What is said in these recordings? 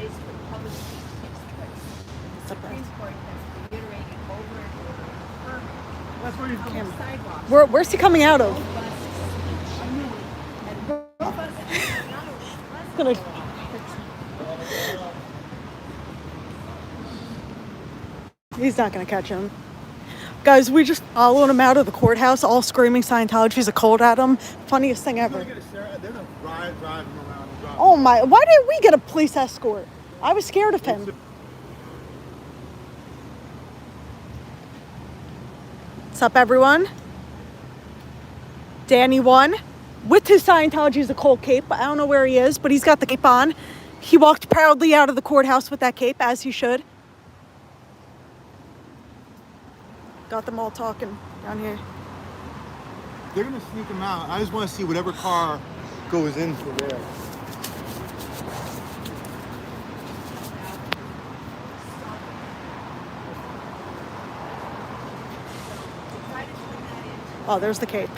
place where public speech takes place. The Supreme Court has reiterated over and over, affirming That's where he's public sidewalks. Where's he coming out of? Robust speech. And robust speech not Gonna- only He's not going to catch him. Guys, we just followed him out of the courthouse, all screaming Scientology's a cult at him. Funniest thing ever. They're gonna drive him around. Oh my, why didn't we get a police escort? I was scared of him. What's up, everyone? Danny won with his Scientology's a cult cape. I don't know where he is, but he's got the cape on. He walked proudly out of the courthouse with that cape, as he should. Got them all talking down here. They're gonna sneak him out. I just want to see whatever car goes into there. Oh, there's the cape. it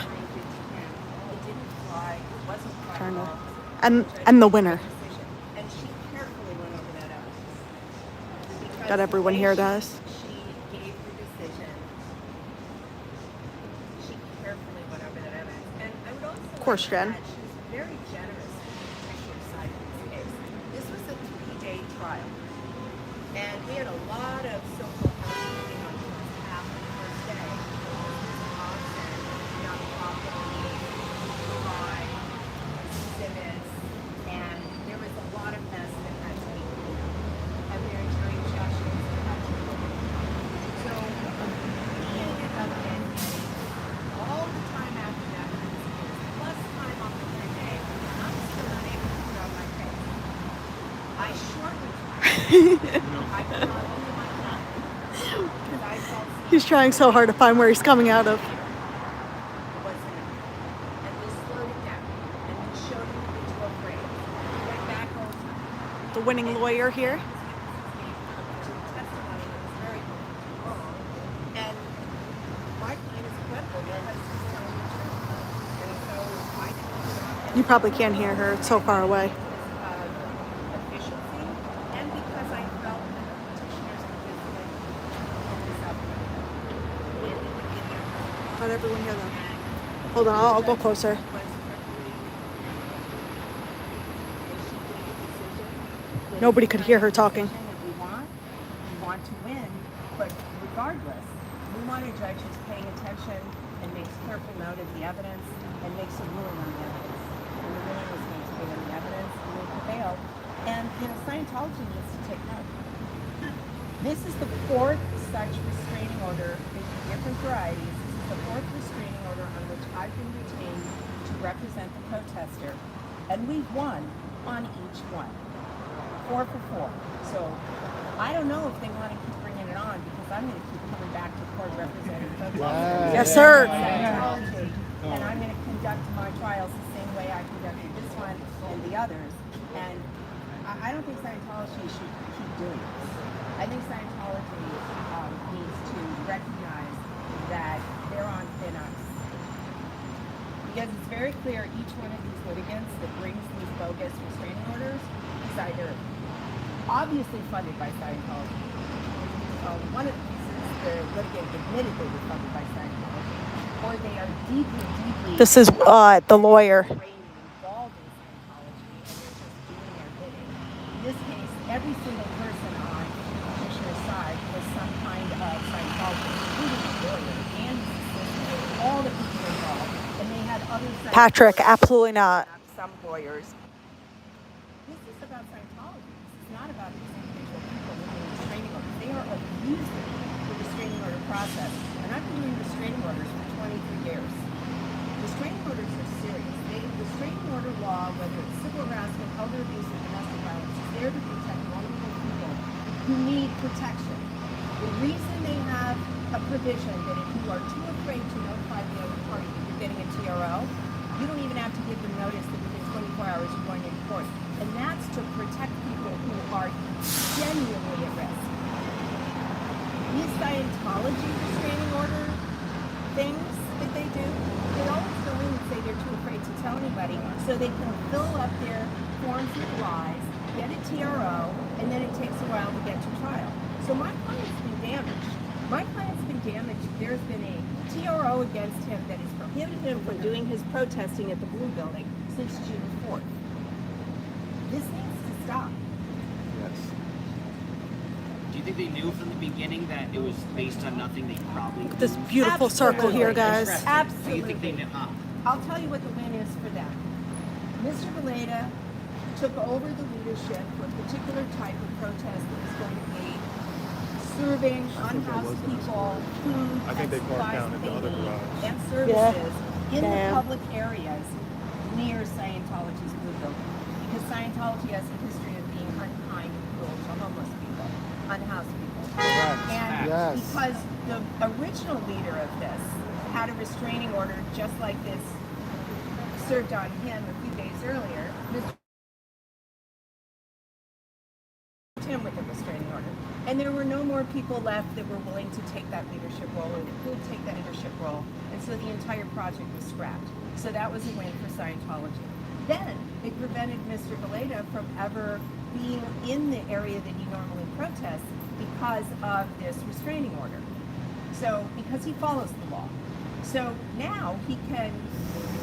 didn't fly, it wasn't fly Trying to- off. And the winner. And she carefully went over that evidence. Because Got everyone the way here, she- guys. She gave her decision. She carefully went over that evidence. And I would also Of course, Jen. She was very generous with the petitioner side of this case. This was a 3-day trial. And we had a lot of so-called housekeeping on behalf of the first day. Young property, crime, exhibits, and there was a lot of mess that had to be cleaned up. And there were injunctions that had to be cleaned up. So we ended up getting all the time after that, plus time off the 3 day, and I'm still not able to put out my face. I shortened I put on only my time. Because I felt He's trying so hard to find where he's coming out of. wasn't enough. And we slowed it down. And we showed him to be too afraid. We went back over The winning lawyer here. testimony that was very wrong. And my client is credible because he's telling the truth. And so I didn't You probably can't hear her. It's so far away. efficiency and because I felt that the petitioners were visiting this up. Got everyone here though. Hold on, I'll go closer. Nobody could hear her talking. We want to win, but regardless, we want a judge who's paying attention and makes careful note of the evidence and makes a ruling on the evidence. And the ruling was made today on the evidence and they prevail. And Scientology needs to take note. This is the 4th such restraining order. There's different varieties. This is the 4th restraining order on which I've been retained to represent the protester. And we've won on each one. 4 for 4. So I don't know if they want to keep bringing it on because I'm going to keep coming back to court representing protesters. Yes, sir. Scientology, and I'm going to conduct my trials the same way I conducted this one and the others. And I don't think Scientology should keep doing this. I think Scientology needs to recognize that they're on thin ice. Because it's very clear each one of these litigants that brings these bogus restraining orders is either obviously funded by Scientology. One of these is the litigant admitted they were funded by Scientology, or they are deeply, deeply This is the lawyer. involved in Scientology, and they're just doing their bidding. In this case, every single person on the petitioner's side was some kind of Scientologist, including the lawyer and his assistant, all the people involved, and they had other Patrick, Scientologists, absolutely not. some lawyers. This is about Scientology. This is not about these individual people with the restraining orders. They are abusing the restraining order process. And I've been doing restraining orders for 23 years. Restraining orders are serious. Restraining order law, whether it's civil harassment, elder abuse, or domestic violence, is there to protect vulnerable people who need protection. The reason they have a provision that if you are too afraid to notify the other party that you're getting a TRO, you don't even have to give them notice that within 24 hours you're going into court. And that's to protect people who are genuinely at risk. These Scientology restraining order things that they do, they always go in and say they're too afraid to tell anybody so they can fill up their forms with lies get a TRO, and then it takes a while to get to trial. So my client's been damaged. My client's been damaged. There's been a TRO against him that has prohibited him from doing his protesting at the Blue Building since June 4th. This needs to stop. Yes. Do you think they knew from the beginning that it was based on nothing? They probably This knew? beautiful circle here, guys. Interesting. Absolutely. Do you think they knew? I'll tell you what the win is for them. Mr. Valeda took over the leadership for a particular type of protest that was going to be serving unhoused people food I think and they parked supplies down that at the they other need garage. and services in the Damn. public areas near Scientology's Blue Building. Because Scientology has a history of being unkind and cruel to homeless people, unhoused people. Correct. And Yes. because the original leader of this had a restraining order just like this served on him a few days earlier, Mr. him with a restraining order. And there were no more people left that were willing to take that leadership role or that could take that leadership role. And so the entire project was scrapped. So that was a win for Scientology. Then it prevented Mr. Valeda from ever being in the area that he normally protests because of this restraining order. So, because he follows the law. So now he can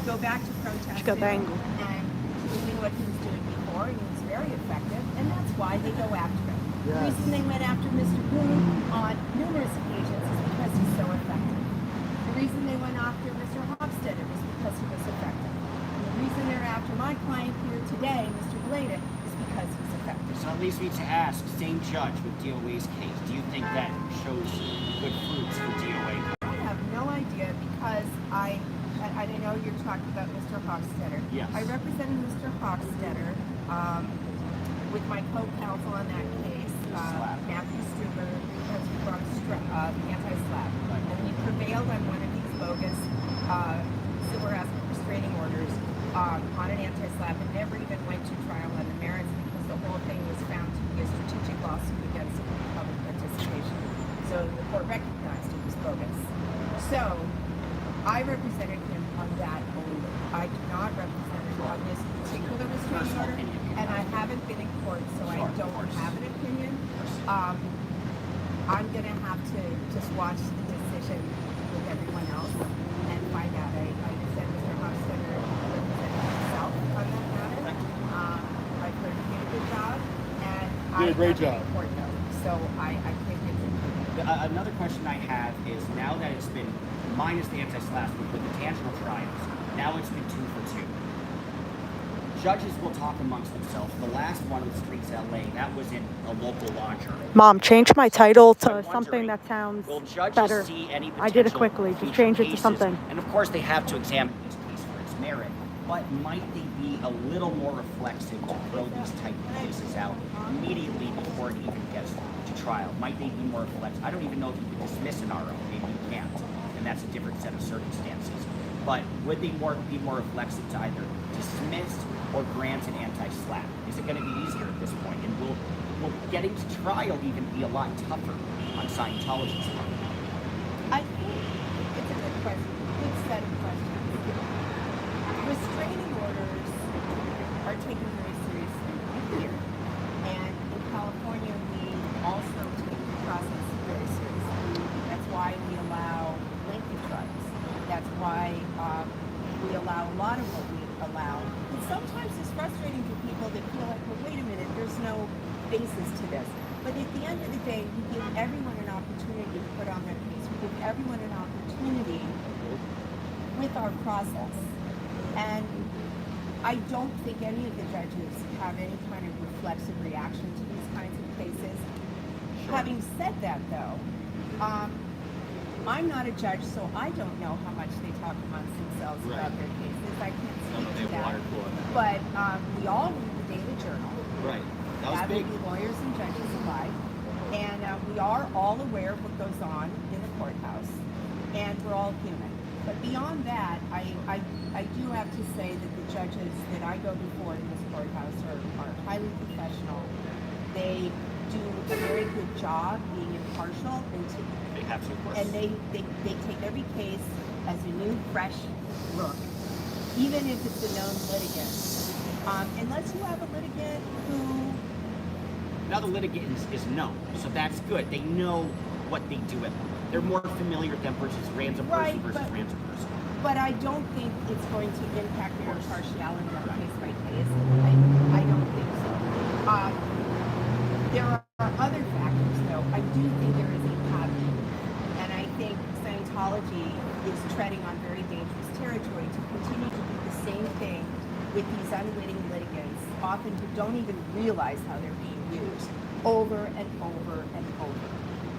go back to protesting got the angle. and doing what he was doing before, and he was very effective, and that's why they go after him. The Yes. reason they went after Mr. Boone on numerous occasions is because he's so effective. The reason they went after Mr. Hofstadter was because he was effective. And the reason they're after my client here today, Mr. Valeda, is because he's effective. So that leads me to ask, same judge with DOA's case, do you think that shows good fruits for DOA? I have no idea because I know you're talking about Mr. Hofstadter. Yes. I represented Mr. Hofstadter with my co-counsel on that case, Matthew Struber, because we brought anti-SLAPP. Right. And we prevailed on one of these bogus civil harassment restraining orders on an anti-SLAPP and never even went to trial on the merits because the whole thing was found to be a strategic lawsuit against public participation. So the court recognized it was bogus. So I represented him on that only. I do not represent him on this particular restraining Personal order, opinion. and I haven't been in court, so I Sure, of don't course. have an opinion. I'm gonna have to just watch the decision with everyone else and find out. I said Mr. Hofstadter represented himself on that matter. I've heard he did a good job, and Did a great I haven't been job. in court though, so I can't give you an opinion. Another question I have is, now that it's been, minus the anti-SLAPP with the tangible trials, now it's been 2 for 2. Judges will talk amongst themselves. The last one with Streets LA, that was in a local law journal. Mom, change my title So to I'm something wondering, that sounds will judges better. see any I did it potential quickly. Just future change it to cases? something. And of course, they have to examine each case for its merit. But might they be a little more reflexive to throw these type of cases out immediately before it even gets to trial? Might they be more reflexive? I don't even know if you can dismiss an RO. Maybe you can't, and that's a different set of circumstances. But would they be more reflexive to either dismiss or grant an anti-SLAPP? Is it going to be easier at this point? And will getting to trial even be a lot tougher on Scientology's part? I think it's a good question, good set of questions. Restraining orders are taken very seriously here. And in California, we also take the process very seriously. That's why we allow lengthy trials. That's why we allow a lot of what we allow. And sometimes it's frustrating to people that feel like, well, wait a minute, there's no basis to this. But at the end of the day, we give everyone an opportunity to put on their case. We give everyone an opportunity with our process. And I don't think any of the judges have any kind of reflexive reaction to these kinds of cases. Sure. Having said that, though, I'm not a judge, so I don't know how much they talk amongst themselves Right. about their cases. I can't Some speak of to them that. water cooler. But we all read the Daily Journal. Right. That was That big. would be lawyers and judges alike. And we are all aware of what goes on in the courthouse. And we're all human. But beyond that, I do have to say that the judges that I go before in this courthouse are highly professional. They do a very good job being impartial They have to, of course. and they take every case as a new, fresh look, even if it's a known litigant. Unless you have a litigant who the litigants is known, so that's good. They know what they do. They're more familiar with them versus random person versus random person. But I don't think it's going to impact their impartiality on a case by case. I don't think so. There are other factors, though. I do think there is a pattern, and I think Scientology is treading on very dangerous territory to continue to do the same thing with these unwitting litigants, often who don't even realize how they're being used, over and over and over.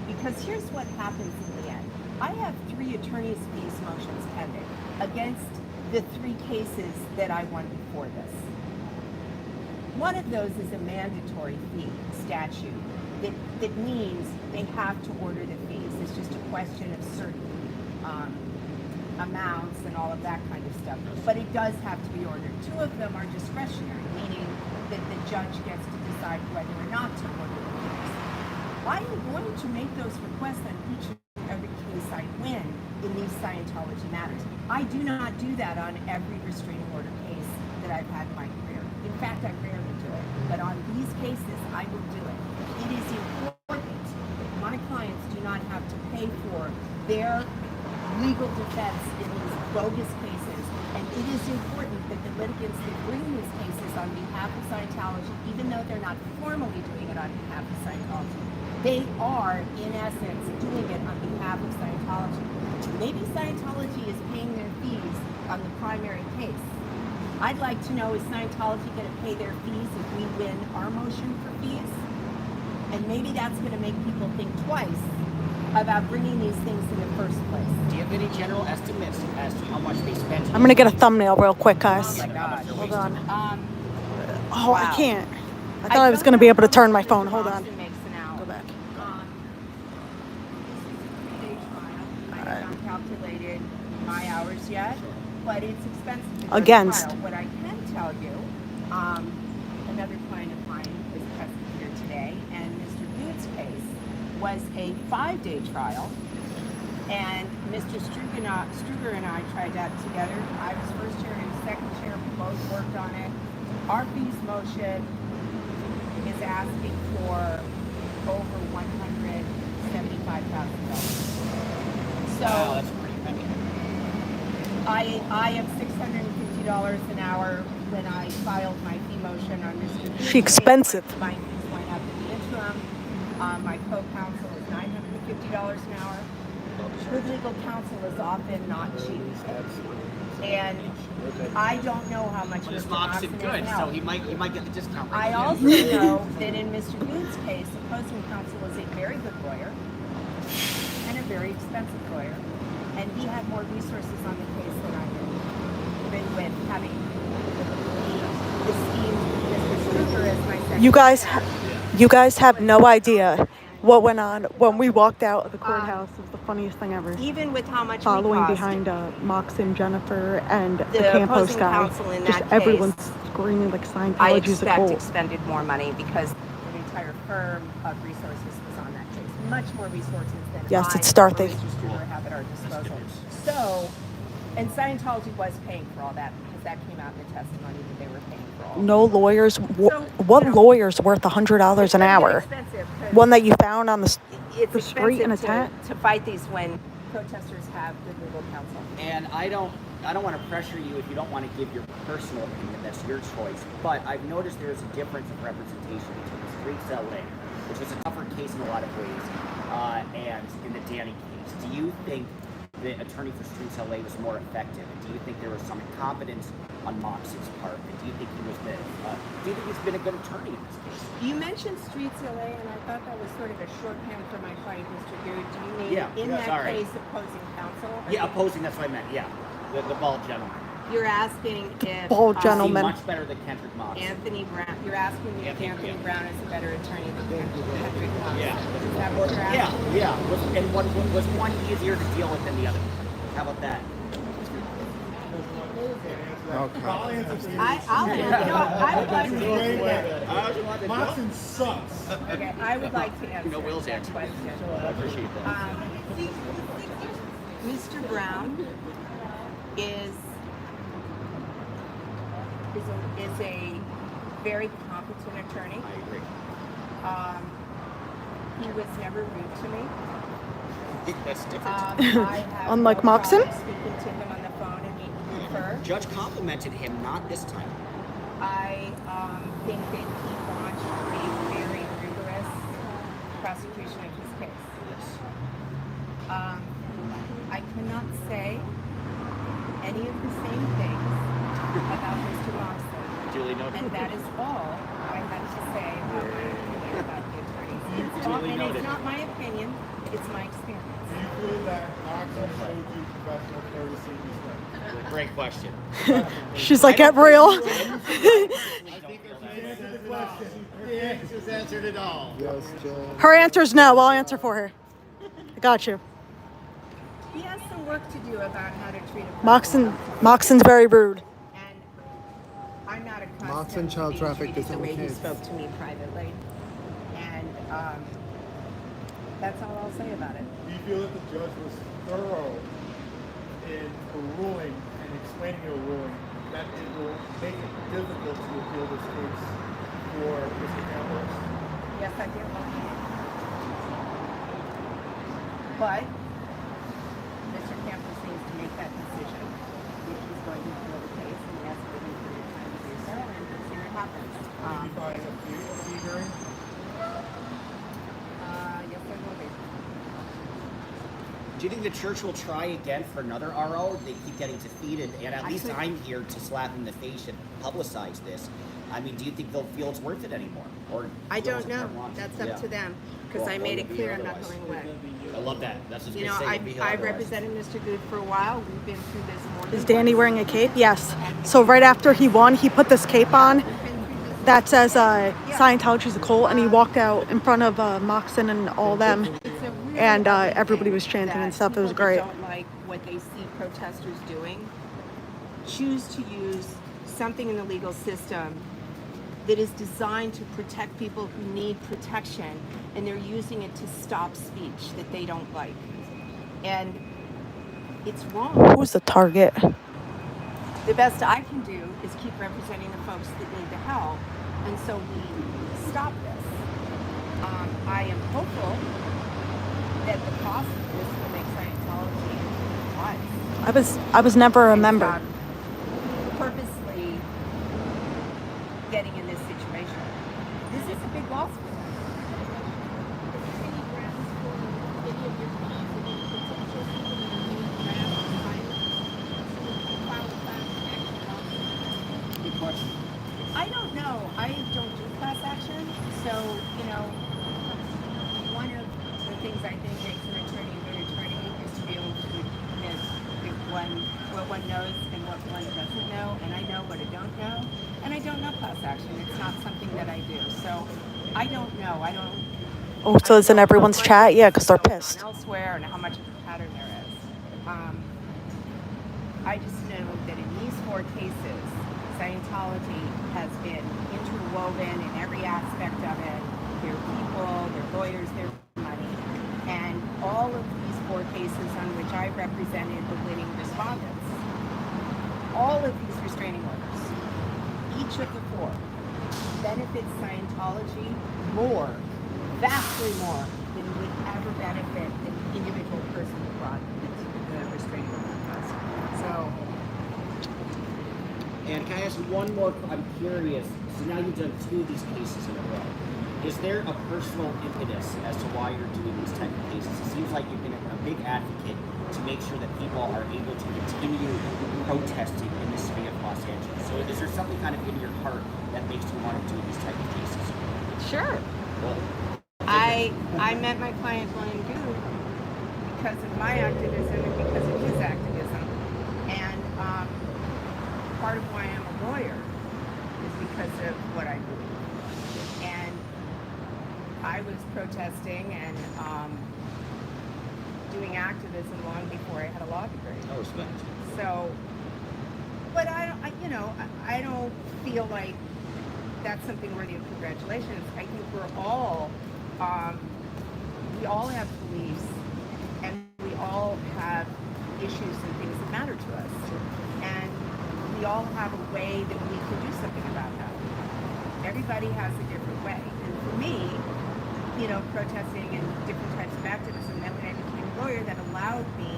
Because here's what happens in the end. I have 3 attorney's fees motions pending against the 3 cases that I won before this. One of those is a mandatory fee statute that means they have to order the fees. It's just a question of certain amounts and all of that kind of stuff. But it does have to be ordered. 2 of them are discretionary, meaning that the judge gets to decide whether or not to order the fees. I am going to make those requests on each and every case I win in these Scientology matters. I do not do that on every restraining order case that I've had in my career. In fact, I rarely do it. But on these cases, I will do it. It is important that my clients do not have to pay for their legal defense in these bogus cases. And it is important that the litigants that bring these cases on behalf of Scientology, even though they're not formally doing it on behalf of Scientology, they are, in essence, doing it on behalf of Scientology. Maybe Scientology is paying their fees on the primary case. I'd like to know, is Scientology going to pay their fees if we win our motion for fees? And maybe that's going to make people think twice about bringing these things in the first place. Do you have any general estimates as to how much they spent? I'm gonna get a thumbnail real quick, guys. Oh my God. Hold on. Wow. I can't. I thought I was gonna be able to turn my phone. Hold on. Go back. This is a 3-day trial. I have not calculated my hours yet, but it's expensive to go to Against. trial. What I can tell you, another client of mine was present here today, and Mr. Booth's case was a 5-day trial, and Mr. Struger and I tried that together. I was first chair and second chair. We both worked on it. Our fees motion is asking for over $175,000. So Wow, that's pretty penny. I have $650 an hour. When I filed my fee motion on Mr. Booth's She expensive. case, my fees went up in the interim. My co-counsel is $950 an hour. Good legal counsel is often not cheap. And I don't know how much But his Mr. locks Moxon it good, is so now. he might get the discount rate. I also know that in Mr. Booth's case, opposing counsel is a very good lawyer and a very expensive lawyer, and he had more resources on the case than I did, even with having the esteemed Mr. Struger as my secretary. You guys have no idea what went on when we walked out of the courthouse. It was the funniest thing ever. Even with how much Following we cost, behind Mox and Jennifer and the the Campos opposing guy. counsel in Just that everyone's case, screaming like I Scientology's a expect cult. expended more money because an entire firm of resources was on that case. Much more resources than Yes, I it's Dorothy. or Mr. Struger have at our disposal. So, and Scientology was paying for all that because that came out in the testimony that they were paying for all. No lawyers. So, What you know, lawyer's worth $100 an hour? Expensive 'cause One that you found on the it's street in a expensive tent? to fight these when protesters have good legal counsel. And I don't want to pressure you if you don't want to give your personal opinion. That's your choice. But I've noticed there is a difference of representation between Streets LA, which was a tougher case in a lot of ways, and in the Danny case. Do you think the attorney for Streets LA was more effective? And do you think there was some incompetence on Mox's part? And do you think he's been a good attorney in this case? You mentioned Streets LA, and I thought that was sort of a shorthand for my client, Mr. Good. Do you mean in that case opposing counsel? Yeah, opposing, that's what I meant, yeah. The bald gentleman. You're asking if Bald gentleman. Much better than Kendrick Mox. Anthony Brown. You're asking me if Anthony, Anthony Brown is a better attorney than Kendrick Mox. Yeah. Is that what you're asking? Yeah. And was one easier to deal with than the other? How about that? I'll answer. I would like to answer that. Moxon sucks. Okay, I would like to answer Will's that answer. question. I appreciate that. Mr. Brown is a very competent attorney. I agree. He was never rude to me. That's different. I have Unlike no Moxon? problem speaking to him on the phone and meeting with her. Judge complimented him, not this time. I think that he launched a very rigorous prosecution of his case. Yes. I cannot say any of the same things about Mr. Moxon. Duly noted. And that is all I had to say about my opinion about the attorneys. Duly It's not my opinion, it's my experience. Do you feel that Moxon showed you professional courtesy and respect? Great question. She's like, get real. I think she answered the question. She's answered it all. Yes, Joe. Her answer's no. I'll answer for her. I got you. He has some work to do about how to treat a Moxon's very rude. And I'm not accustomed Moxon to child being trafficked treated his the own way he kids. spoke to me privately. And that's all I'll say about it. Do you feel that the judge was thorough in a ruling and explaining a ruling that it will make it difficult to appeal this case for Mr. Campos? Yes, I do. But Mr. Campos needs to make that decision if he's going to appeal the case, and he has to give him plenty of time to do so, and we'll see what happens. Will you find a plea hearing? Yes, there will be. Do you think the church will try again for another RO? They keep getting defeated, and at least I'm here to slap in the face and publicize this. I mean, do you think they'll feel it's worth it anymore? Or I don't know. That's up to them, because I made it clear I'm not going away. I love that. That's just You know, I've represented Mr. Good for a while. We've been through this more than Is Danny once. wearing a cape? Yes. So right after he won, he put this cape on We've been through this. that says Scientology's a cult, and he walked out in front of Moxon and all them. It's a really And ugly everybody thing was chanting and that stuff. It was people great. that don't like what they see protesters doing, choose to use something in the legal system that is designed to protect people who need protection, and they're using it to stop speech that they don't like. And it's wrong. Who's the target? The best I can do is keep representing the folks that need the help until we stop this. I am hopeful that the cost of this will make Scientology wise. I was never a member. Stop purposely getting in this situation. This is a big loss for them. Good question. I don't know. I don't do class action, so one of the things I think makes an attorney a good attorney is to be able to admit what one knows and what one doesn't know, and I know what I don't know, and I don't know class action. It's not something that I do, so I don't know. I don't. Oh, so it's in everyone's chat? Yeah, because they're pissed. Elsewhere, and how much of a pattern there is. I just know that in these 4 cases, Scientology has been interwoven in every aspect of it. Their people, their lawyers, their money. And all of these 4 cases on which I represented the winning respondents, all of these restraining orders, each of the 4, benefits Scientology more, vastly more, than would ever benefit the individual person who brought the restraining order request. So, And can I ask you one more? I'm curious. So now you've done 2 of these cases in a row. Is there a personal impetus as to why you're doing these type of cases? It seems like you've been a big advocate to make sure that people are able to continue protesting in the city of Los Angeles. So is there something kind of in your heart that makes you want to do these type of cases? sure. Well, I met my client William Goode because of my activism and because of his activism. And part of why I'm a lawyer is because of what I believe. And I was protesting and doing activism long before I had a law degree. no respect. So, but I don't feel like that's something worthy of congratulations. I think we all have beliefs, and we all have issues and things that matter to us. And we all have a way that we can do something about that. Everybody has a different way. And for me, protesting and different types of activism. Then when I became a lawyer, that allowed me,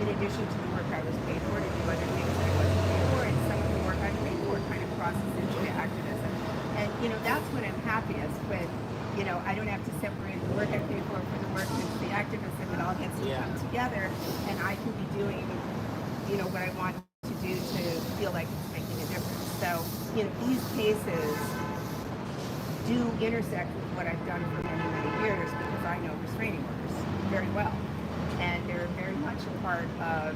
in addition to the work I was paid for, to do other things that I wasn't paid for, and some of the work I paid for kind of crosses into the activism. And, that's when I'm happiest, when, I don't have to separate the work I pay for the work that's the activism. It all gets to come together, and I can be doing, what I want to do to feel like it's making a difference. So, these cases do intersect with what I've done for many, many years, because I know restraining orders very well. And they're very much a part of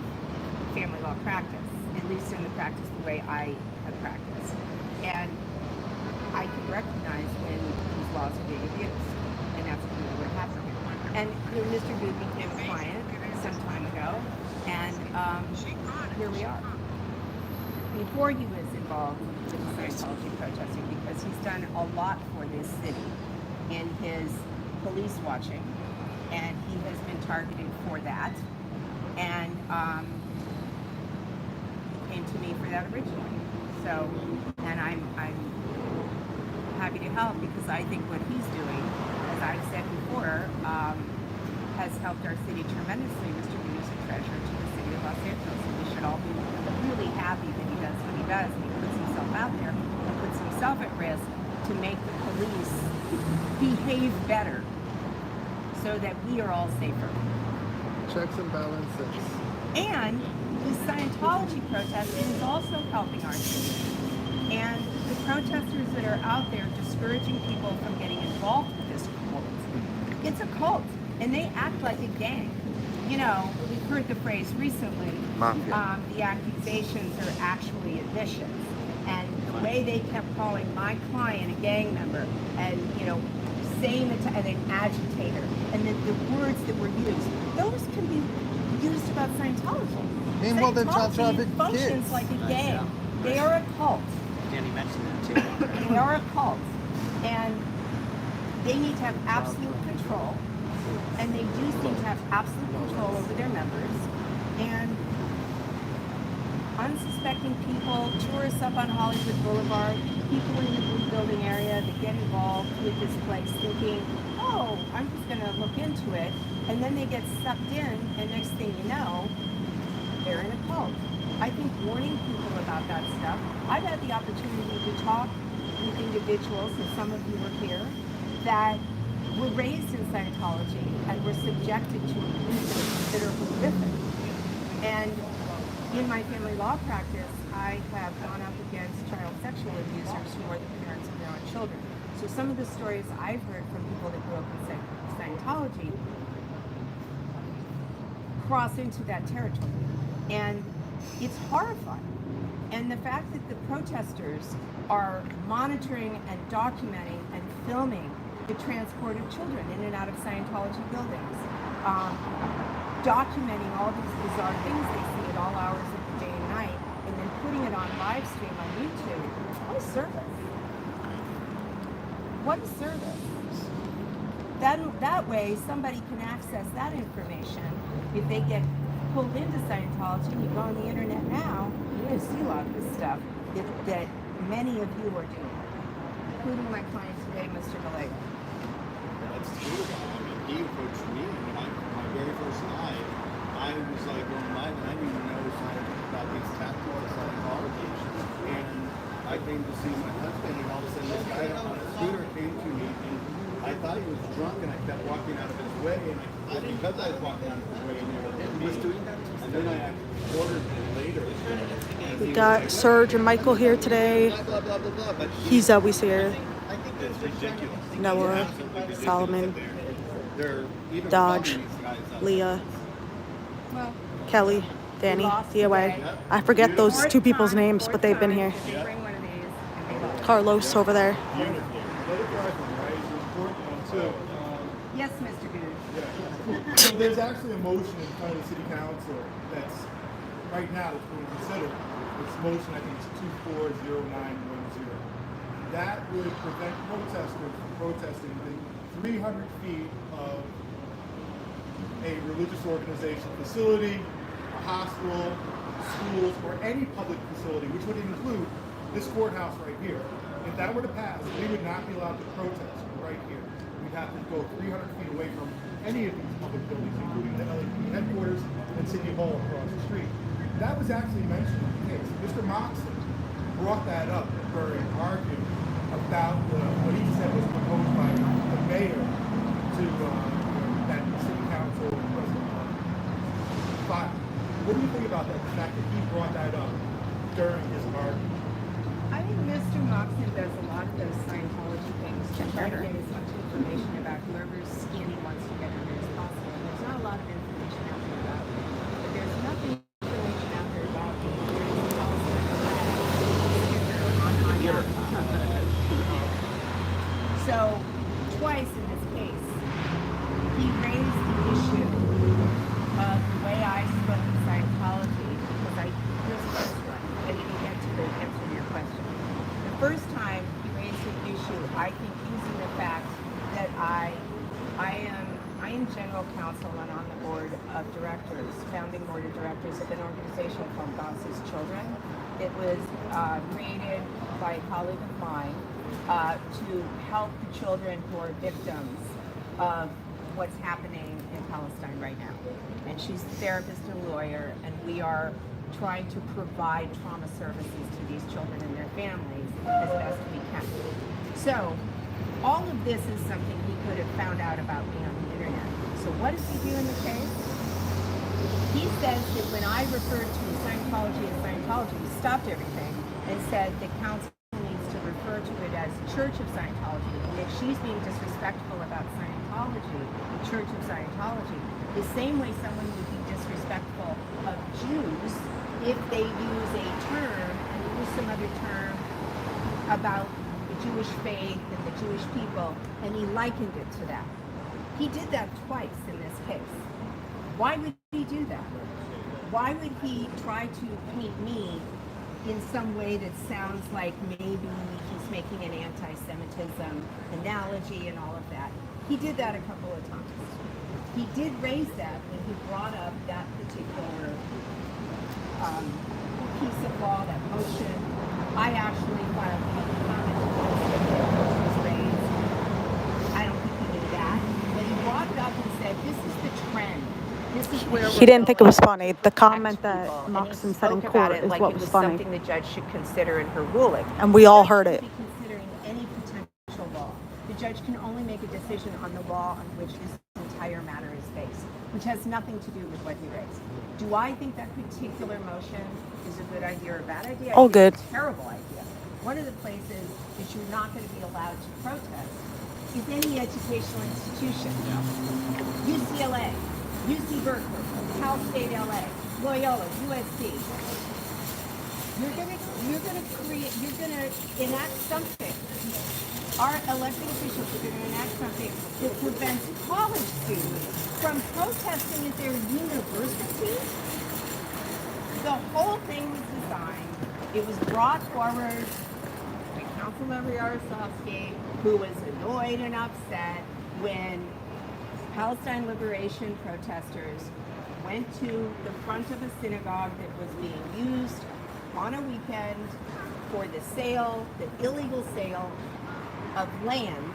family law practice, at least in the practice the way I have practiced. And I can recognize when these laws are being abused, and that's really what happened. And Mr. Good became a client some time ago, and here we are. Before he was involved with Scientology protesting, because he's done a lot for this city in his police watching, and he has been targeted for that, and he came to me for that originally. So, and I'm happy to help, because I think what he's doing, as I've said before, has helped our city tremendously. Mr. Good is a treasure to the city of Los Angeles, and we should all be really happy that he does what he does, and he puts himself out there and puts himself at risk to make the police behave better so that we are all safer. Checks and balances. And the Scientology protesting is also helping our city. And the protesters that are out there discouraging people from getting involved with this cult. It's a cult, and they act like a gang. We've heard the phrase recently, the accusations are actually admissions. And the way they kept calling my client a gang member, and, saying it to an agitator, and then the words that were used, those can be used about Scientology. Meanwhile, they're child Scientology trafficked functions kids. like a gang. They are a cult. Danny mentioned that too. They are a cult, and they need to have absolute control, and they do seem to have absolute control over their members, and unsuspecting people, tourists up on Hollywood Boulevard, people in the Blue Building area that get involved with this place thinking, oh, I'm just going to look into it, and then they get sucked in, and next thing you know, they're in a cult. I think warning people about that stuff. I've had the opportunity to talk with individuals, and some of you were here, that were raised in Scientology and were subjected to abuses that are horrific. And in my family law practice, I have gone up against child sexual abusers who are the parents of their own children. So some of the stories I've heard from people that grew up in Scientology cross into that territory. And it's horrifying. And the fact that the protesters are monitoring and documenting and filming the transport of children in and out of Scientology buildings, documenting all these bizarre things they see at all hours of the day and night, and then putting it on live stream on YouTube. What a service. What a service. That way, somebody can access that information. If they get pulled into Scientology, and you go on the internet now, you're going to see a lot of this stuff that many of you are doing, including my client today, Mr. Gallego. That's true. He approached me when my very first live. I was like going live, and I didn't even know about these tactical Scientology. And I came to see my husband, and all of a sudden this guy on a scooter came to me, and I thought he was drunk, and I kept walking out of his way, and because I was walking out of his way, he never hit me. And then I ordered him later. We got Serge and Michael here today. Blah, blah, blah, blah, but He's always here. I think that's ridiculous. Noah, Solomon, They're even Dodge, calling these guys up. Leah, Well, Kelly, Danny, lost DOA. today. I forget those two people's names, but they've been here. They bring one of these, and they lost. Carlos over there. Let it drive them, right? It's an important one too. Yes, Mr. Good. Yeah. So there's actually a motion in front of the city council that's right now that's being considered. It's motion, I think it's 240910. That would prevent protesters from protesting within 300 feet of a religious organization facility, a hospital, schools, or any public facility, which would include this courthouse right here. If that were to pass, we would not be allowed to protest right here. We'd have to go 300 feet away from any of these public buildings, including the LAPD headquarters and City Hall across the street. That was actually mentioned in the case. Mr. Moxon brought that up during arguing about what he said was proposed by the mayor to that city council and president filed. What do you think about that? The fact that he brought that up during his argument? I think Mr. Moxon does a lot of those Scientology things to try to get as much information about whoever's skin he wants to get under as possible. There's not a lot of information out there about it. But there's nothing information out there about the So, twice in this case, he raised the issue of the way I spoke of Scientology, because here's the first one, I didn't get to answer your question. The first time he raised an issue, I think using the fact that I am general counsel and on the board of directors, founding board of directors of an organization called Boss's Children. It was created by a colleague of mine to help the children who are victims of what's happening in Palestine right now. And she's a therapist and lawyer, and we are trying to provide trauma services to these children and their families as best we can. So all of this is something he could have found out about me on the internet. So what does he do in the case? He says that when I referred to Scientology as Scientology, he stopped everything and said the council needs to refer to it as Church of Scientology, and that she's being disrespectful about Scientology, the Church of Scientology, the same way someone would be disrespectful of Jews if they use a term and use some other term about the Jewish faith and the Jewish people, and he likened it to that. He did that twice in this case. Why would he do that? Why would he try to paint me in some way that sounds like maybe he's making an anti-Semitism analogy and all of that? He did that a couple of times. He did raise that when he brought up that particular piece of law, that motion. I actually filed a comment was raised. I don't think he knew that. But he brought it up and said, this is the trend. This is where He didn't think it was funny. The comment that Moxon said in court is like what it was funny. something the judge should consider in her ruling. And we all heard it. The judge shouldn't be considering any potential law. The judge can only make a decision on the law on which this entire matter is based, which has nothing to do with what he raised. Do I think that particular motion is a good idea or a bad idea? All I think good. It's a terrible idea. One of the places that you're not going to be allowed to protest is any educational institution. UCLA, UC Berkeley, Cal State LA, Loyola, USC. You're gonna enact something. Our elected officials are going to enact something that prevents college students from protesting at their universities. The whole thing was designed. It was brought forward by Councilmember Yaroslavsky, who was annoyed and upset when Palestine liberation protesters went to the front of a synagogue that was being used on a weekend for the sale, the illegal sale of land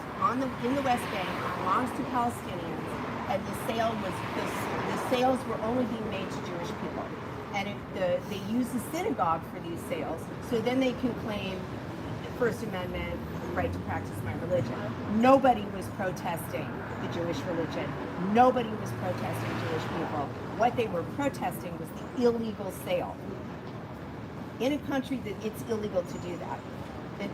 in the West Bank belongs to Palestinians, and the sales were only being made to Jewish people, and they use the synagogue for these sales, so then they can claim the First Amendment right to practice my religion. Nobody was protesting the Jewish religion. Nobody was protesting Jewish people. What they were protesting was the illegal sale. In a country that it's illegal to do that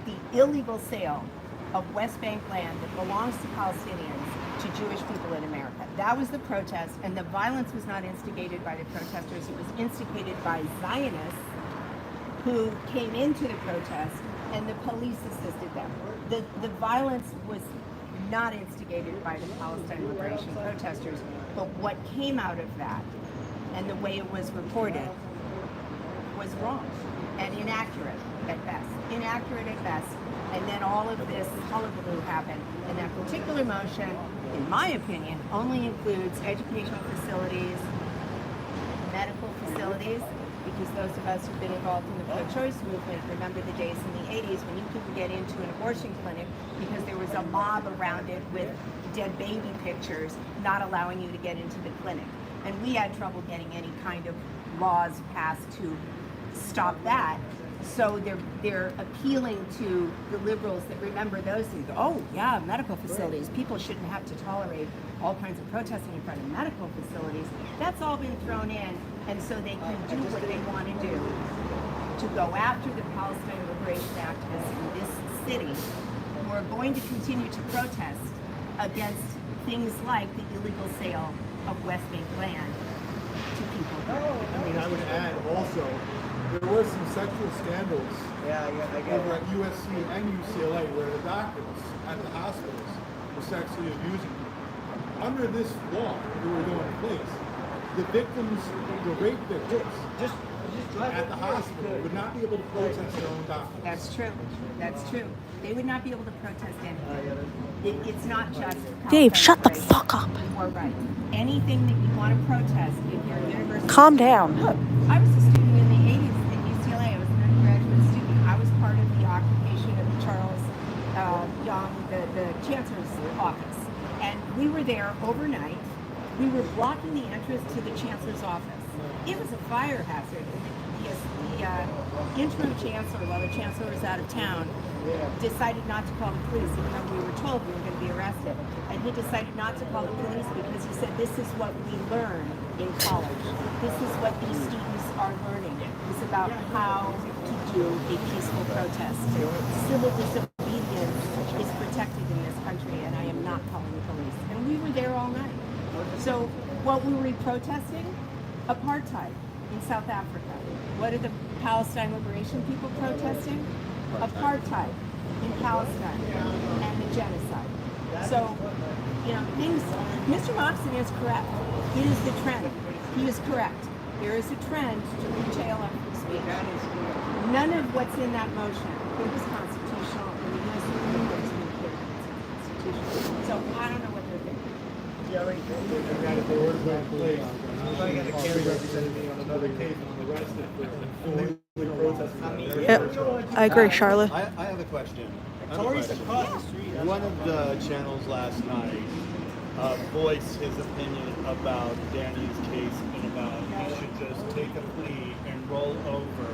the illegal sale of West Bank land that belongs to Palestinians to Jewish people in America. That was the protest, and the violence was not instigated by the protesters. It was instigated by Zionists who came into the protest, and the police assisted them. The violence was not instigated by the Palestine liberation protesters, but what came out of that and the way it was reported was wrong and inaccurate at best. Inaccurate at best. And then all of this hullabaloo happened. And that particular motion, in my opinion, only includes educational facilities, medical facilities, because those of us who've been involved in the pro-choice movement remember the days in the 80s when you couldn't get into an abortion clinic because there was a mob around it with dead baby pictures not allowing you to get into the clinic. And we had trouble getting any kind of laws passed to stop that. So they're appealing to the liberals that remember those things. Oh yeah, medical facilities. People shouldn't have to tolerate all kinds of protesting in front of medical facilities. That's all been thrown in, and so they can do what they want to do to go after the Palestine liberation activists in this city who are going to continue to protest against things like the illegal sale of West Bank land to people. I mean, I would add also, there were some sexual scandals over at USC and UCLA where the doctors at the hospitals were sexually abusing people. Under this law that we're going in place, the victims, the rape victims, at the hospital would not be able to protest their own doctors. That's true. That's true. They would not be able to protest anything. It's not just Dave, Palestine shut the liberation. fuck up. You are right. Anything that you want to protest if you're a university Calm student. down. Look, I was a student in the 80s at UCLA. I was an undergraduate student. I was part of the occupation of Charles Young, the chancellor's office. And we were there overnight. We were blocking the entrance to the chancellor's office. It was a fire hazard. The interim chancellor, while the chancellor was out of town, decided not to call the police, even though we were told we were going to be arrested. And he decided not to call the police because he said, this is what we learn in college. This is what these students are learning. It's about how to do a peaceful protest. Civil disobedience is protected in this country, and I am not calling the police. And we were there all night. So what were we protesting? Apartheid in South Africa. What are the Palestine liberation people protesting? Apartheid in Palestine and the genocide. So, you know, things, Mr. Moxon is correct. It is the trend. He is correct. There is a trend to curtail free speech. None of what's in that motion is constitutional, and the U.S. Supreme Court has been clear that it's constitutional. So I don't know what they're thinking. And that if they were to go in place, I'll be representing me on another case and I'm arrested for illegally protesting. Yep, I agree, Charlotte. I have a question. One of the channels last night voiced his opinion about Danny's case and about he should just take a plea and roll over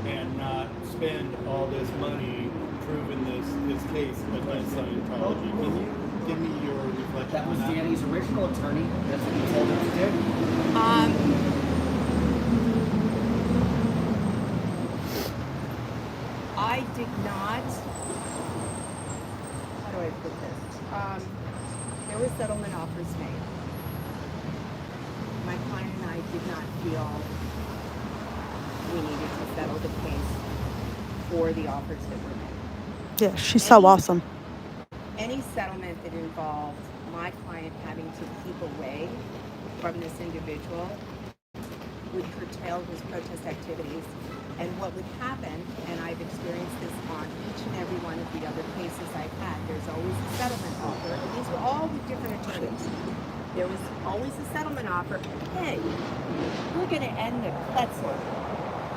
and not spend all this money proving his case against Scientology. Can you give me your reflection That was on that? Danny's original attorney. That's what he told him to do. I did not, how do I put this? There were settlement offers made. My client and I did not feel we needed to settle the case for the offers that were made. Yeah, she's so awesome. Any settlement that involved my client having to keep away from this individual would curtail his protest activities. And what would happen, and I've experienced this on each and every one of the other cases I've had, there's always a settlement offer, and these were all with different attorneys. There was always a settlement offer. Hey, we're going to end the Kletzler.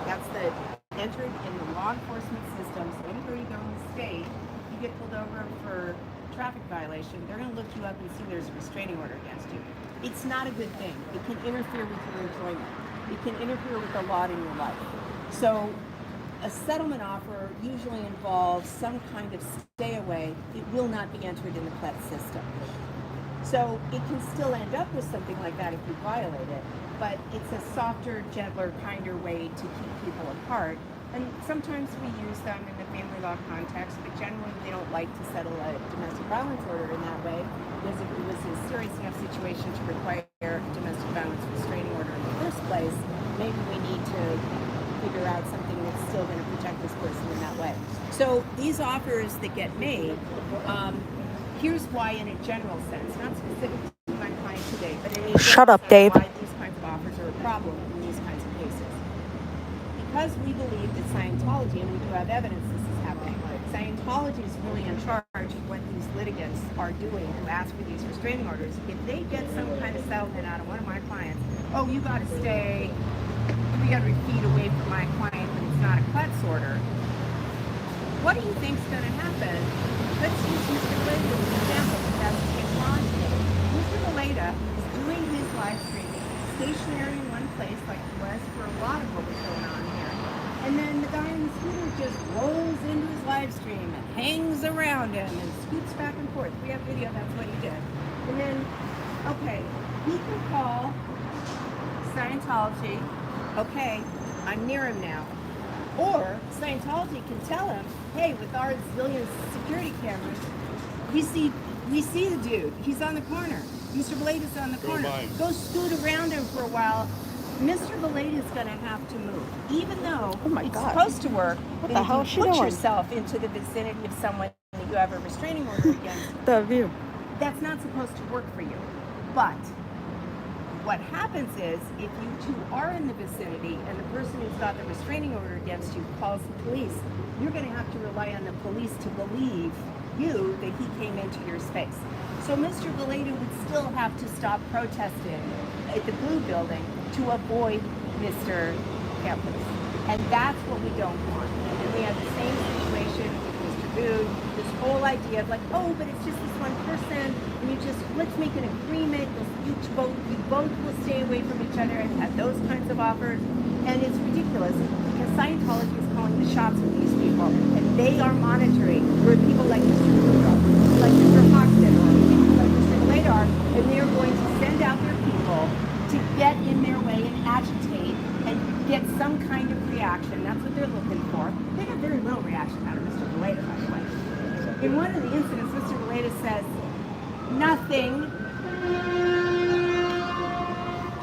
That's the entered in the law enforcement systems. Anywhere you go in the state, you get pulled over for traffic violation, they're going to look you up and see there's a restraining order against you. It's not a good thing. It can interfere with your employment. It can interfere with the lot in your life. So a settlement offer usually involves some kind of stay away. It will not be entered in the PLET system. So it can still end up with something like that if you violate it, but it's a softer, gentler, kinder way to keep people apart. And sometimes we use them in the family law context, but generally we don't like to settle a domestic violence order in that way, because if it was a serious enough situation to require a domestic violence restraining order in the first place, maybe we need to figure out something that's still going to protect this person in that way. So these offers that get made, here's why in a general sense, not specific to my client today, but in a Shut general up, sense, Dave. why these kinds of offers are a problem in these kinds of cases. Because we believe that Scientology, and we do have evidence this is happening, Scientology is really in charge of what these litigants are doing who ask for these restraining orders. If they get some kind of settlement out of one of my clients, oh, you got to stay 3 300 feet away from my client, but it's not a Quetz order, what do you think's going to happen? Let's use Mr. Valeda as an example, because that's the technology. Mr. Valeda is doing his live streaming stationary in one place, like he was for a lot of what was going on here. And then the guy in the scooter just rolls into his live stream and hangs around him and scoots back and forth. We have video, that's what he did. And then, okay, he can call Scientology, okay, I'm near him now. Or Scientology can tell him, hey, with our zillion security cameras, we see the dude. He's on the corner. Mr. Valeda's on the corner. Go scoot around him for a while. Mr. Valeda is going to have to move, even though it's supposed to work. What the hell is she doing? Put yourself into the vicinity of someone that you have a restraining order against. The view. That's not supposed to work for you. But what happens is, if you two are in the vicinity and the person who's got the restraining order against you calls the police, you're going to have to rely on the police to believe you that he came into your space. So Mr. Valeda would still have to stop protesting at the Blue Building to avoid Mr. Campus. And that's what we don't want. And we have the same situation with Mr. Boone, this whole idea of like, oh, but it's just this one person, and you just, let's make an agreement, you both will stay away from each other and have those kinds of offers. And it's ridiculous because Scientology is calling the shots with these people, and they are monitoring where people like Mr. Boone, like Mr. Hoxton, or people like Mr. Vladar, and they're going to send out their people to get in their way and agitate and get some kind of reaction. That's what they're looking for. They got very little reaction out of Mr. Valeda, by the way. In one of the incidents, Mr. Valeda says, nothing.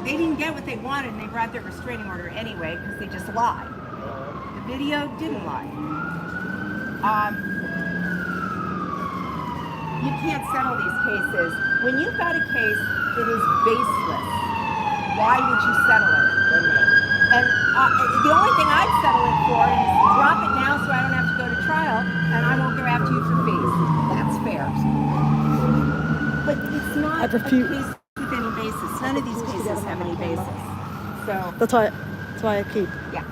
They didn't get what they wanted and they brought their restraining order anyway because they just lied. The video didn't lie. You can't settle these cases. When you've got a case that is baseless, why would you settle it? And the only thing I'd settle it for is drop it now so I don't have to go to trial and I won't go after you for fees. That's fair. But it's not a case with any basis. None of these cases have any basis. So That's why I keep. yeah.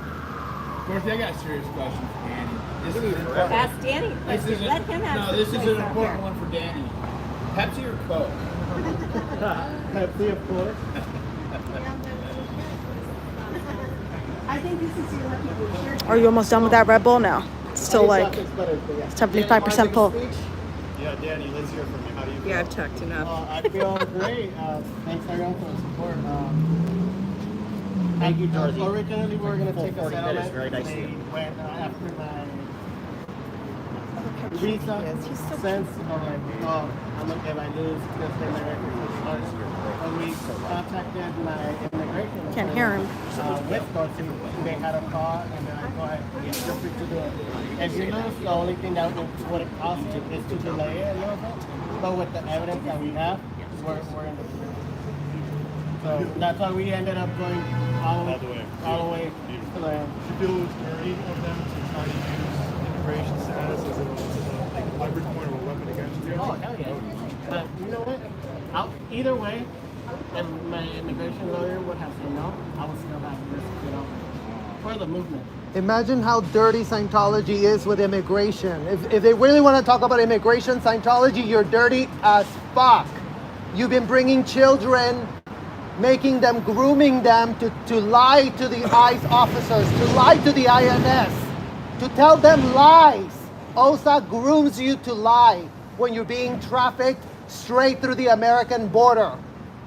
Dorothy, I got a serious question for Danny. This is an Ask Danny. Let him have this is place an out important there. one for Danny. Pepsi or Coke? Pepsi, of course. I think this is your lucky shirt. Are you almost done with that Red Bull now? It's still like It's better, but yeah. 75% full. Yeah, Danny, let's hear from you. How do you feel? Yeah, I've talked enough. I feel great. Thanks everyone for the support. Thank you, Dorothy. Originally, we were going to take a 40 minutes, settlement. very nice of They you. went after my visa since I'm like, oh, I'm okay if I lose because then my record will start. But we contacted my immigration. Can't hear him. With Dorothy, they had a call and they're like, go ahead, feel free to do it. If you lose, the only thing that would it cost you is to delay it a little bit. But with the evidence that we have, we're in the clear. So that's why we ended up going all the way to the end. You feel it's dirty of them to try to use immigration status as a leverage point or a weapon against you? Oh, hell yeah. But you know what? Either way, and my immigration lawyer would have said no, I would still have to risk, for the movement. Imagine how dirty Scientology is with immigration. If they really want to talk about immigration, Scientology, you're dirty as fuck. You've been bringing children, making them, grooming them to lie to the ICE officers, to lie to the INS, to tell them lies. OSA grooms you to lie when you're being trafficked straight through the American border.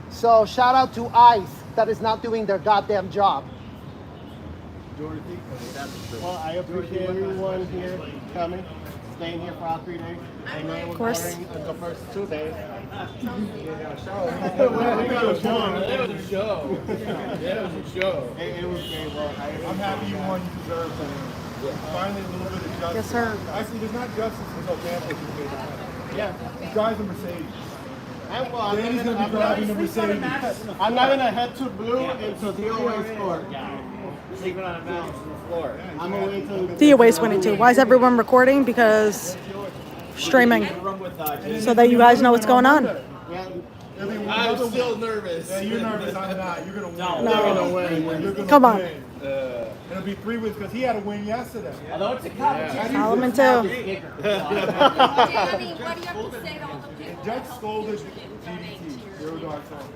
So shout out to ICE that is not doing their goddamn job. Dorothy, Well, I appreciate everyone here coming, staying here for all 3 days. I know it was boring the first 2 days. We got a show. It was a show. It was great. Well, I'm happy you won. You deserve it. Finally, a little bit of justice. Yes, sir. Actually, there's not justice until Campbell is made. Yeah. He drives a Mercedes. I'm Danny's going to be driving a Mercedes. I'm not gonna head to blue until DOA score. Sleeping on a mountain on the floor. I'm gonna wait till DOA's winning too. Why is everyone recording? Because streaming. Room with, So that you guys know what's going on. Yeah, I'm still nervous. Yeah, you're nervous. I'm not. You're going to win. No. You're gonna Come on. win. It'll be 3 wins because he had a win yesterday. Although it's a competition. Solomon too. Jamie, what do you have to say to all the people Judge that help scolded children GDT, donate to your Zero Dark Zone.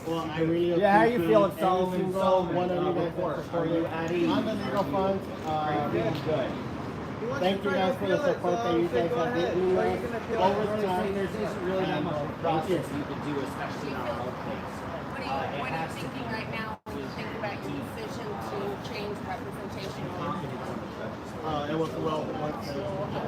Well, I really Yeah, how you appreciate feeling, every Solomon? single Solomon, one of you guys report. that support Are you me at on the legal funds. Good. Thank you guys for the support that you guys have given me over time. There's just really not much process you can do, especially in our old place. What are you thinking right now when you think about your decision to change representation? It was well worth it.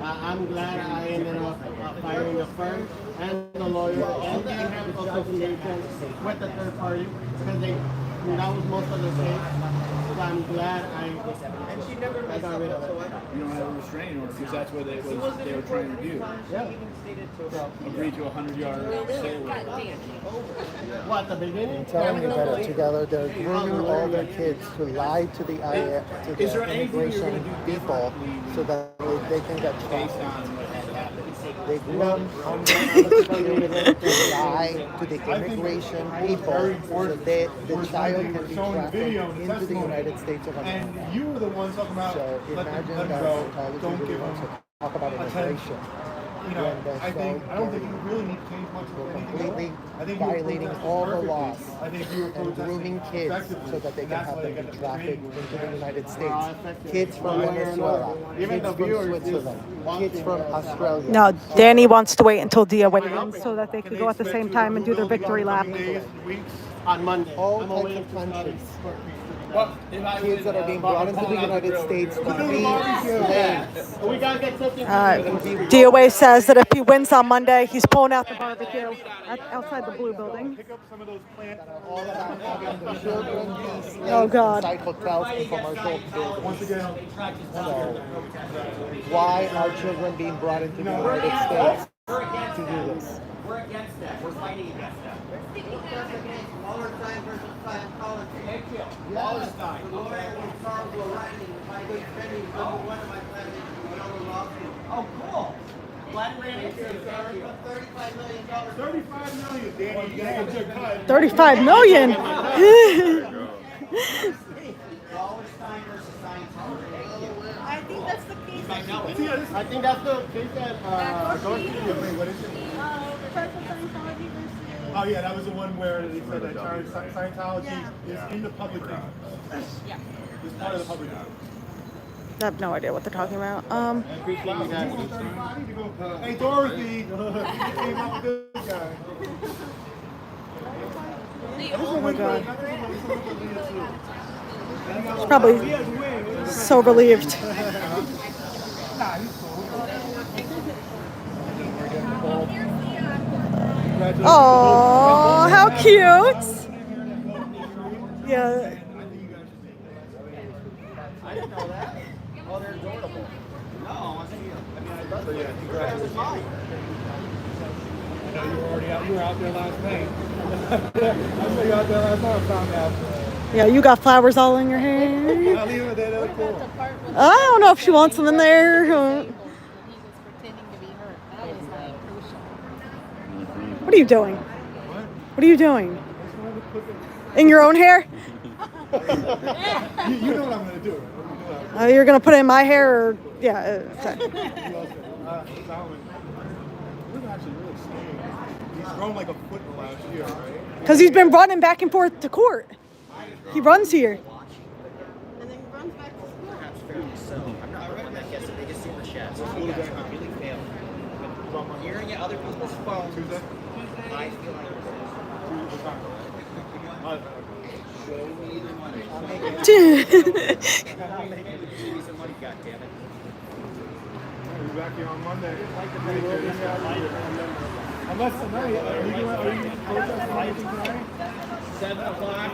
I'm glad I ended up firing the firm and the lawyer and the association with the third party because that was most of the case. So I'm glad I got rid of it. You don't have a restraining order because that's what they were trying to do. Yeah. Agree to a 100-yard stay away. Well, at the beginning, Telling you that are together, they're grooming all their kids to lie to the Is there anything you're gonna immigration do people so that they can get Based tried. on what had happened. They groom children to lie to the immigration people so that the child can be trafficked into the United States of America. And you were the one talking about So let imagine them that go, Scientology don't really give wants them to talk about immigration. You know, when they're I don't think so you really need to change much of anything. completely I think you violating protested all the perfectly. laws I think you were and protesting grooming kids effectively, so that they and can that's have why them they be got the trafficked training. into the United States. effective. Kids from One way or Venezuela, another. Even kids the from viewers Switzerland, just kids from Australia. No, Danny wants to wait until Dia wins so that they can go at the same time and do their victory lap. On Monday. All I'm types awaiting of for Scotty's countries. court piece to be done. Well, if I Kids that are being brought into the United States to be slaves. We gotta get something. DOA says that if he wins on Monday, he's pulling out the barbecue outside the blue building. Pick up some of those plants. All about having the children be slaves Oh, God. inside hotels and commercial Once buildings. again, So, why are children being brought into the United States to do this? We're against that. We're fighting against that. Oh, cool. Glad we ran into you. Thank you. $35 million, Danny. You gotta get your cut. 35 million. Wallerstein versus Scientology. I think that's the case. I know it. I think that's the case that Dorsey Wait, what is it? Church of Scientology versus. Oh yeah, that was the one where they said that Scientology is in the public domain. Yeah. It's part of the public domain. I have no idea what they're talking about. Hey Dorothy, you came up with this guy. Oh my God. He's probably so relieved. Oh, how cute! Yeah. I didn't know that. Oh, they're adorable. No, I want to see them. I mean, I love them. Yeah, congratulations. Mine. I know you were already out. You were out there last night. I saw you out there last night. I found out. Yeah, you got flowers all in your hair. I'll leave it there. They look cool. I don't know if she wants them in there. He was pretending to be hurt. That was like crucial. What are you doing? What are you doing? In your own hair? You know what I'm gonna do. You're gonna put it in my hair, or yeah. Okay. Solomon, we're actually really seeing. He's grown like a foot in the last year, right? Because he's been running back and forth to court. He runs here. And then he runs back to school. Perhaps fairly so. I'm not looking at guessing. They just see the chest. You guys are really failing. But hearing at other people's phones, I feel like show me the money. Show me some money, goddammit. We'll be back here on Monday. Unless tonight, are you protesting anything tonight? 7 o'clock.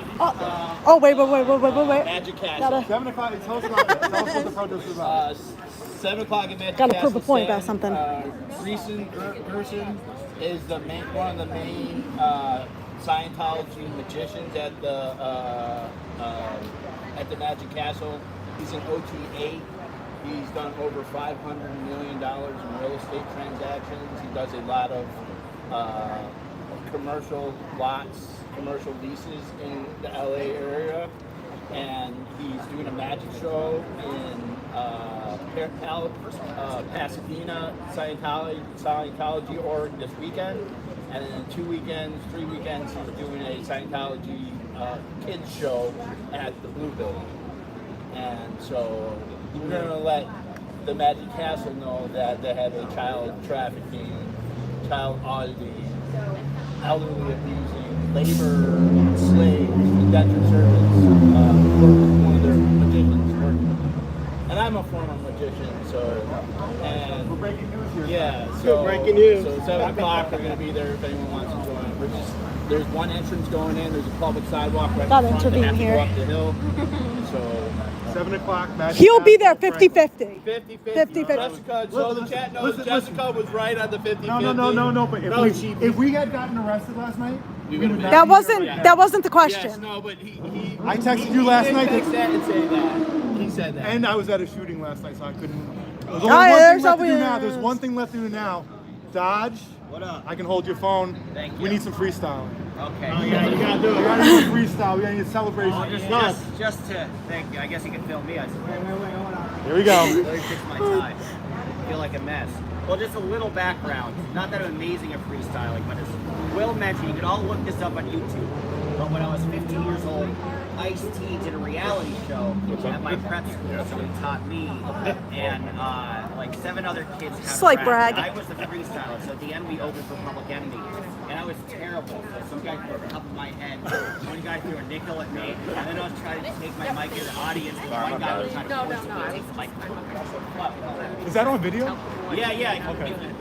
Oh, wait. Magic Castle. Gotta, 7 o'clock. Tell us what the protest is about. 7 o'clock at Magic Gotta Castle. prove a point about something. Gerson is the main, one of the main Scientology magicians at the Magic Castle. He's an OT8. He's done over $500 million in real estate transactions. He does a lot of commercial lots, commercial leases in the LA area. and he's doing a magic show in Pasadena, Scientology org this weekend, and then 3 weekends, he's doing a Scientology kids show at the Blue Building. And so we're gonna let the Magic Castle know that they have a child trafficking, child auditing, elderly abusing, labor slaves, indentured servants, one of their magicians working. And I'm a former magician, so, and We're breaking news here. yeah, so breaking news. So 7 o'clock, we're gonna be there if anyone wants to join. There's one entrance going in. There's a public sidewalk right Gotta in front. They have to intervene go up the hill. So 7 o'clock. Magic He'll be there Castle, 50-50. 50-50. 50-50. Jessica, so the chat knows listen. Jessica was right on the 50-50. No. But No, if we had gotten arrested last night, We we would've would been- not That be here wasn't right now. that wasn't the Yes, question. no, but he I texted you last he night did text that and say that. He said that. And I was at a shooting last night, so I couldn't. There's Oh, only yeah, one there's thing left to do always- now. There's one thing left to do now. Dodge. What up? I can hold your phone. Thank you. We need some freestyling. Okay. Oh, yeah, you gotta do We it. gotta do a freestyle. We gotta need a celebration. Just to thank you. I guess you can film me. I said, wait, hold on. Here we go. Let me fix my tie. I feel like a mess. Well, just a little background. Not that I'm amazing at freestyling, but as Will mentioned, you can all look this up on YouTube. But when I was 15 years old, Ice-T did a reality show at my prep school, so he taught me and like 7 other kids how to Slight rap. brag. I was the freestyler, so at the end we opened for Public Enemy, and I was terrible. So some guy threw a cup of my head, one guy threw a nickel at me, and then I was trying to take my mic in the audience, and one guy was trying to force me to take the mic. Is that on video? Yeah. Okay. YouTube.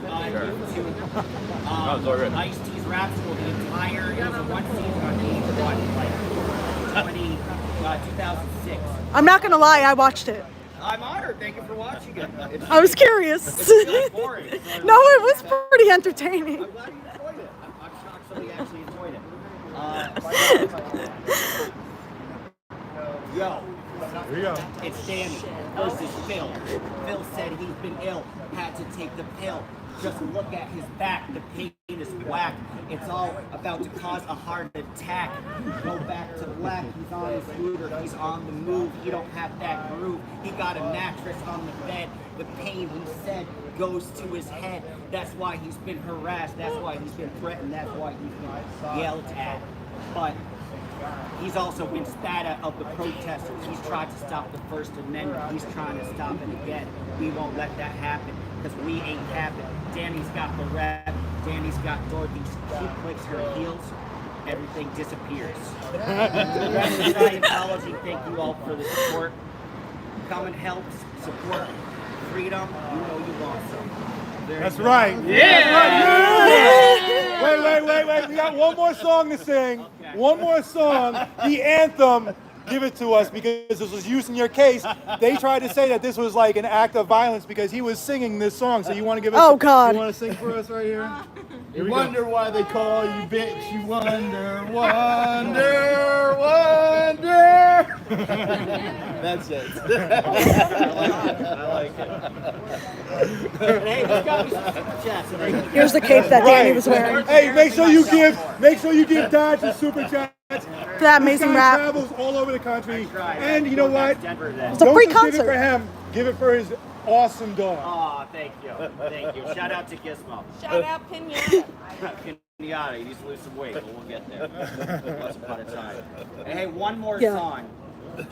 Ice-T's rap school, the entire, it was a one season on VH1, like 2006. I'm not gonna lie, I watched it. I'm honored. Thank you for watching it. It's, I was curious. it's really boring. So No, it was pretty entertaining. I'm glad you enjoyed it. I'm shocked somebody actually enjoyed it. Yo. Here we go. It's Danny versus Phil. Phil said he's been ill, had to take the pill. Just look at his back, the pain is whack. It's all about to cause a heart attack. Go back to black, he's on his scooter, he's on the move. He don't have that groove. He got a mattress on the bed. The pain, he said, goes to his head. That's why he's been harassed. That's why he's been threatened. That's why he's been yelled at. But he's also been spat at of the protesters. He's tried to stop the First Amendment. He's trying to stop it again. We won't let that happen because we ain't having. Danny's got the rap. Danny's got Dorothy. She clicks her heels. Everything disappears. Scientology, thank you all for the support. Come and help support freedom. You know you want some. That's right. Wait. We got one more song to sing. Okay. One more song. The anthem. Give it to us because this was used in your case. They tried to say that this was like an act of violence because he was singing this song. So you want to give us? Oh, God. You want to sing for us right here? Here You we wonder go. why they call you bitch. You wonder. That's it. I like it. Hey, let's go with some super chats. Here's the cape that Danny was wearing. Hey, make sure you give Dodge a super chat. That amazing This guy rap. travels all over the country, and you know what? Denver then. It's a Don't free just give it concert. for him. Give it for his awesome dog. Aw, thank you. Thank you. Shout out to Gizmo. Shout out Pinata. Pinata, he needs to lose some weight, but we'll get there. Once upon a time. And hey, one more Yeah. song.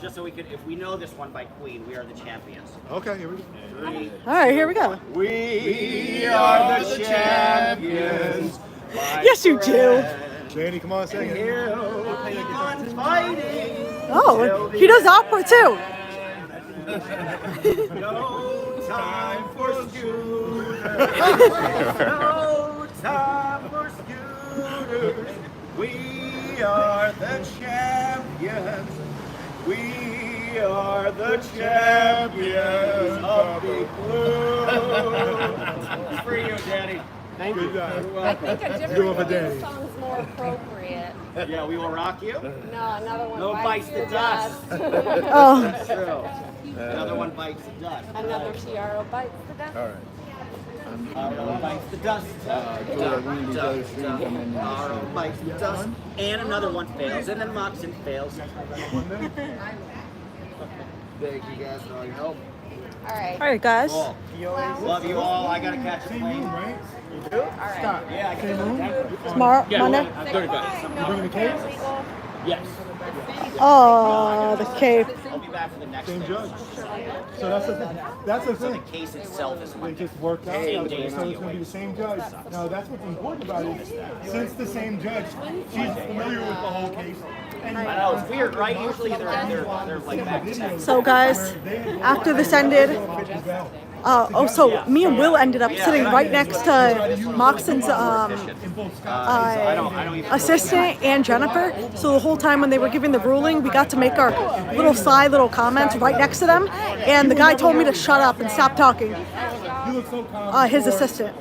Just so we could, if we know this one by Queen, We Are the Champions. Okay, here we go. 3, All right, here we go. We are the champions. Yes, you do. Danny, come on, sing it. Keep on fighting. Oh, he does opera too. No time for scooters. No time for scooters. We are the champions. We are the champions of Big Blue. It's for you, Daddy. Thank Good you. job. I think a Do it different for Danny. song's more appropriate. Yeah, we will rock you. No, another one No bites the dust. Oh, That's true. Another one bites the dust. Another tiara bites the dust. All right. Bites the dust. Aro bites the dust. And another one fails, and then Moxon fails. Thank you guys for all your help. All right. All right, guys. Cool. Love you all. I gotta catch a plane. Right? All right. Yeah, I can. Tomorrow, Monday. You bringing the case? Yes. Oh, the cape. I'll be back for the next Same day. judge. So that's the thing. That's the So the thing. case itself is They Monday. just worked out. Same So day it's as going to be DOA. the same judge. Now that's what's important about it. Since the same judge, she's familiar with the whole case. And I know, it's weird, right? Usually they're like back to back. So, guys, after this ended, so me and Will ended up sitting right next to Moxon's assistant and Jennifer. So the whole time when they were giving the ruling, we got to make our little comments right next to them. And the guy told me to shut up and stop talking. you look so calm. His assistant.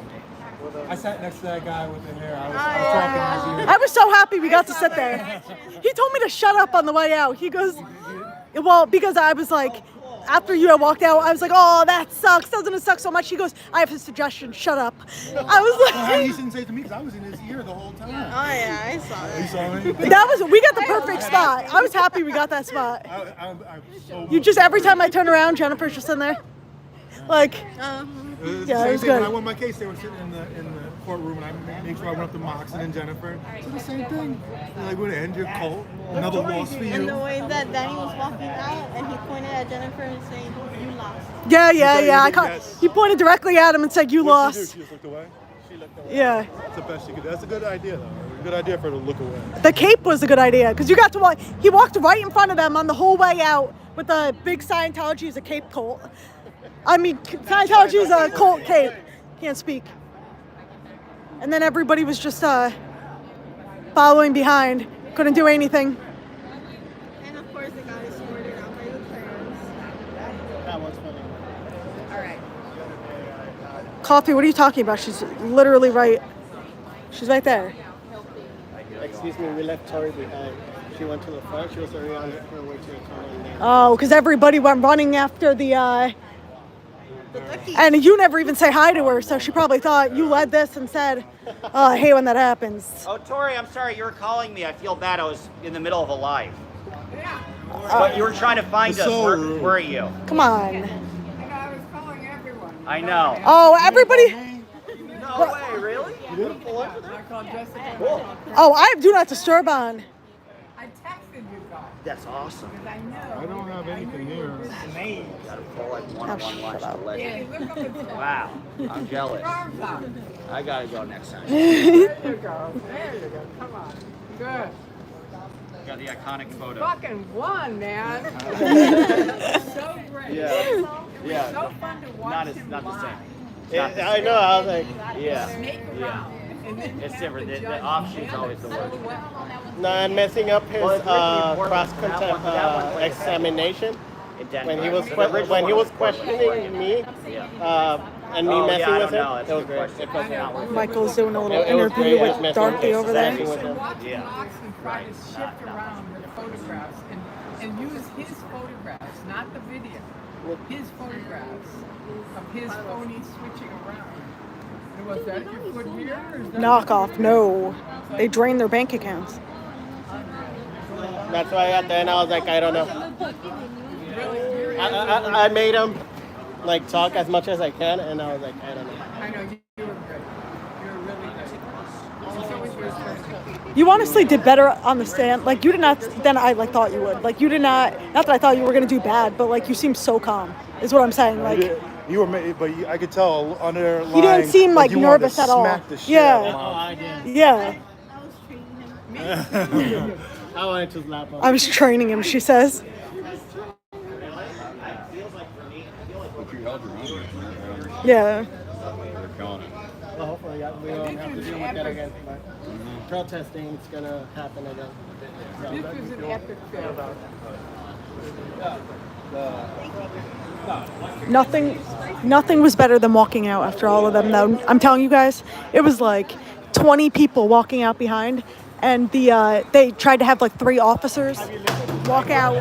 I sat next to that guy with the hair. I was talking in his ear. I was so happy we got to sit there. He told me to shut up on the way out. He goes, well, because I was like, after you had walked out, I was like, oh, that sucks. Doesn't it suck so much? He goes, I have a suggestion. Shut up. I was Well, how like, you shouldn't say it to me because I was in his ear the whole time. Oh yeah, I saw that. You saw me? we got the perfect spot. I was happy we got that spot. I'm so You just, every time I turn around, Jennifer's just in there. Like, Yeah, Yeah, the it same was thing. When good. I won my case, they were sitting in the courtroom, and I made sure I went up to Moxon and Jennifer. So the same thing. They're like, we're gonna end your cult. Another loss for And you. the way that Danny was walking out and he pointed at Jennifer and saying, you lost. yeah. Yes. He pointed directly at him and said, you What'd she do? lost. She just looked away. Yeah. That's the best she could do. That's a good idea, though. A good idea for her to look away. The cape was a good idea because you got to walk. He walked right in front of them on the whole way out with the big Scientology is a cape cult. I mean, Scientology is a cult cape. Can't speak. And then everybody was just following behind. Couldn't do anything. And of course, the guy is snorted out by the parents. That was funny. All right. Coffee, what are you talking about? She's literally right. She's right there. Excuse me, we left Tori behind. She went to the front. She was already on her way to the car. Oh, because everybody went running after the. And you never even say hi to her, so she probably thought you led this and said, I hate when that happens. Oh, Tori, I'm sorry, you were calling me. I feel bad. I was in the middle of a live. But you were trying to find us. Where were you? Come on. I was calling everyone. I know. Oh, everybody. No way, really? You didn't pull up with her? I called Jessica. Oh, I have do not disturb on. I texted you guys That's awesome. because I know. I don't have anything here. Gotta pull like one-on-one watch the Hey, legend. look up the Wow, I'm jealous. arms out. I gotta go next time. There you go. There you go. Come on. Good. Got the iconic photo. Fucking won, man. So great. Yeah. Yeah. So fun to watch Not him the live. same. I know. I was like, Yeah. Snake around. And then It's have different. The judge offshoot's manage. always the worst. no, and messing up his Well, it's really important. cross-contempt That one was- examination In Denver. when he was The original when he one was questioning me Yeah. and me Oh, yeah, messing I with don't know. him. That's It a was good great. question. It was Not worth it. Michael's doing a little It was interview great. with Messing Dorothy with over him. there. Messing with him. Watch Yeah. Knox and try to shift around with the photographs and use his photographs, not the video. His photographs of his phony switching around. And was that your foot here? Or is that Knockoff, no. They drain their bank accounts. That's why at the end I was like, I don't know. I made him like talk as much as I can, and I was like, I don't know. I know you were good. You were really good. So was your turn. You honestly did better on the stand. Like, you did not, than I like thought you would. Like, you did not that I thought you were going to do bad, but like, you seemed so calm, is what I'm saying. Like, You were, but I could tell underlying. you didn't seem like you wanted to nervous at all. smack the shit Yeah. out of him. I did. Yeah. I was treating him. I wanted to slap him. I was training him, she says. Yeah. Well, hopefully we don't have to deal with that again. But protesting is gonna happen again. This was an epic fail. Nothing was better than walking out after all of them, though. I'm telling you guys, it was like 20 people walking out behind, and they tried to have like 3 officers walk out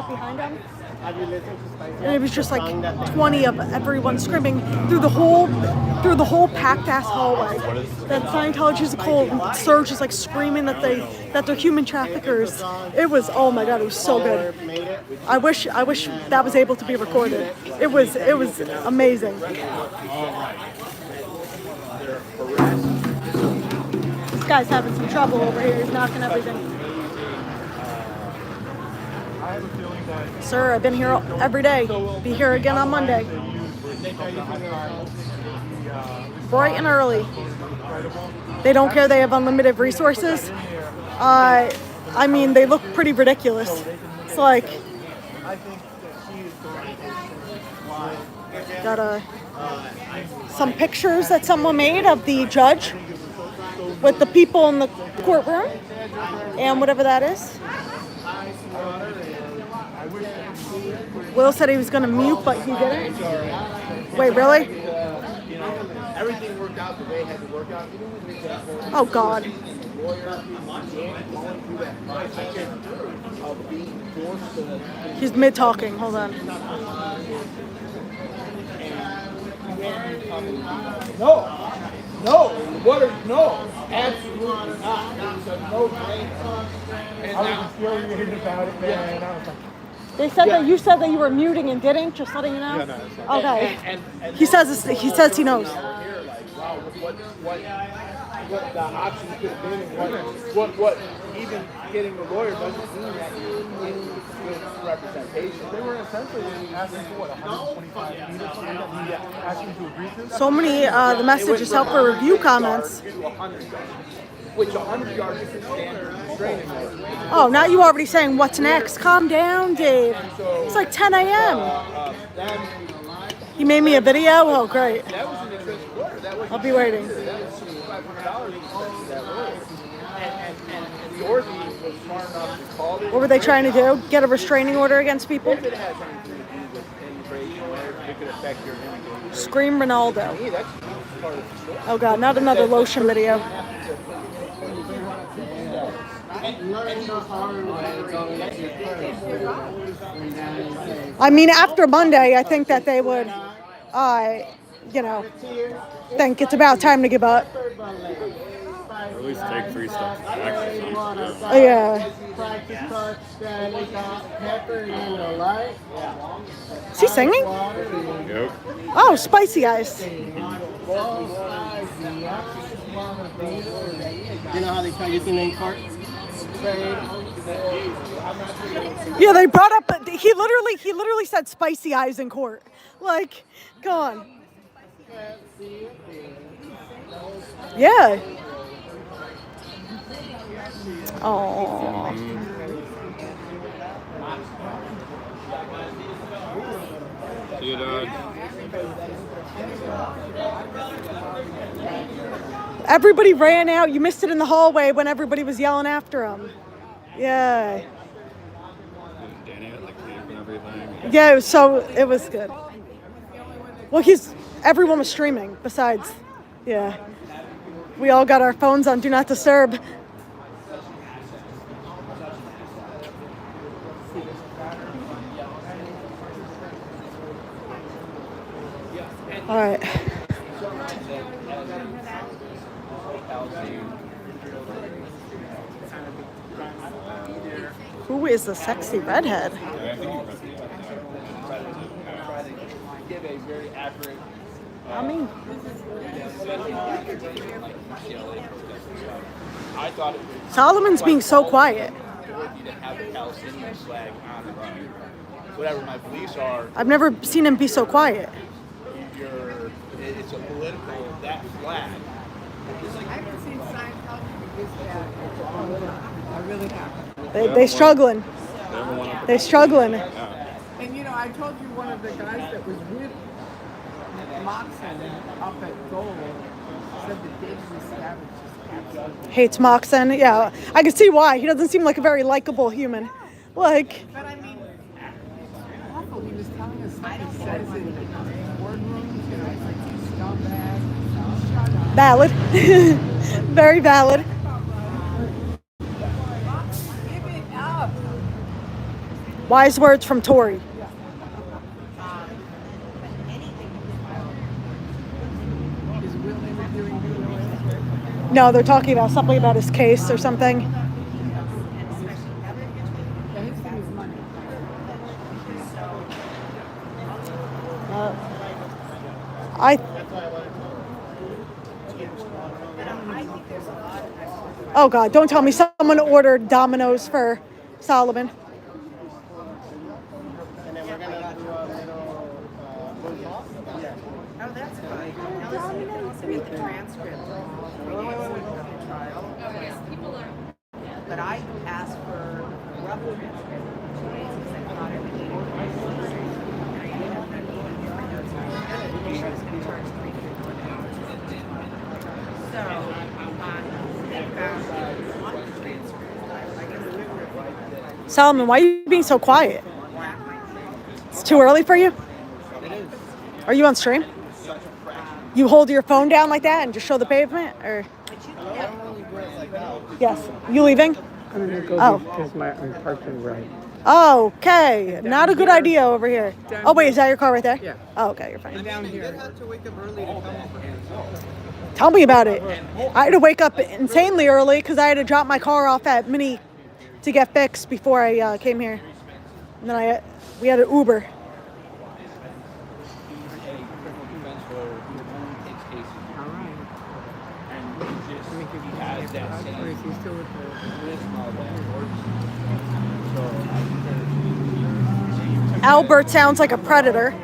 behind them. Have you listened to Spicy? And it was just like The song that they- 20 of everyone screaming through the whole packed ass hallway. That Scientology is a cult. And Serge is like screaming that they're human traffickers. It was, oh my god, it was so good. Made it. I wish that was able to be recorded. It was amazing. This guy's having some trouble over here. He's knocking everything. I have a feeling that Sir, I've been here every day. Be here again on Monday. Bright and early. They don't care they have unlimited resources. I mean, they look pretty ridiculous. It's like, I think that she is going to got some pictures that someone made of the judge with the people in the courtroom and whatever that is. Will said he was going to mute, but he didn't. Wait, really? Everything worked out the way it had to work out. Oh, God. He's mid-talking. Hold on. No, no, absolutely not. It was a no-brainer. And I now, was infuriated about it, man. I was like, They said that you said that you were muting and didn't. Just letting you know. Okay. and He says he knows. here, like, wow, what the options could have been, and what even getting the lawyer doesn't mean that you get good representation. they were essentially asking for what, 125 feet or something? Asking to agree to? So many the messages help for review comments. To 100 yards, which 100 yards is the standard restraining order. Oh, now you already saying what's next? Calm down, Dave. It's like 10 a.m. Then He made me a video. Oh, great. that was an expensive lawyer. That was I'll be waiting. that was $500 expensive to that lawyer. And the Orby was smart enough to call it. What were they trying to do? Get a restraining order against people? If it has anything to do with immigration or it could affect your immigration. Scream Ronaldo. To me, that's part of the story. Oh, God, not another lotion video. I mean, after Monday, I think that they would, think it's about time to give up. At least take free stuff back. Yeah. Is he singing? Yep. Oh, Spicy Eyes. You know how they try using in court? Yeah, they brought up. He literally said Spicy Eyes in court. Like, go on. Yeah. Oh. See you, Dad. Everybody ran out. You missed it in the hallway when everybody was yelling after him. Yeah. Danny at the camp and everything. Yeah, it was good. Well, everyone was streaming besides, yeah. We all got our phones on Do Not Disturb. All right. Who is the sexy redhead? Give a very accurate. I mean, I thought it was Solomon's being so quiet. worthy to have the Palestinian flag on the rug. Whatever my beliefs are, I've never seen him be so quiet. it's a political, that flag. I haven't seen Scientology this bad. I really haven't. They struggling. They struggling. And you know, I told you one of the guys that was with Moxon up at Gold said that David Savage is absolutely. Hates Moxon. Yeah, I can see why. He doesn't seem like a very likable human. Like, But I mean, it's awful. He was telling us what he says in boardrooms, you know, it's like you scumbag. Shut up. valid. Very valid. Give it up. Wise words from Tori. No, they're talking about something about his case or something. I. Oh God! Don't tell me someone ordered Domino's for Solomon. And then we're gonna do a little boom talk. Oh, that's fine. Now listen, you can also get the transcript of all 3 days of the trial. But I asked for a rough transcript for 2 days because I thought everything was great. And I ended up not being here for those times. She was going to charge $300. So, they found the transcript. I guess Solomon, why are you being so quiet? It's too early for you? It is. Are you on stream? You hold your phone down like that and just show the pavement, or? I don't really do it like that. Yes. You leaving? I'm gonna go Oh. because I'm parking right. Okay. Not a good idea over here. Oh wait, is that your car right there? Yeah. Oh, okay, you're fine. Down You here. did have to wake up early to come over here. Tell me about it. I had to wake up insanely early because I had to drop my car off at Mini to get fixed before I came here. And then we had an Uber. All right. Or is he still with Albert sounds like a predator.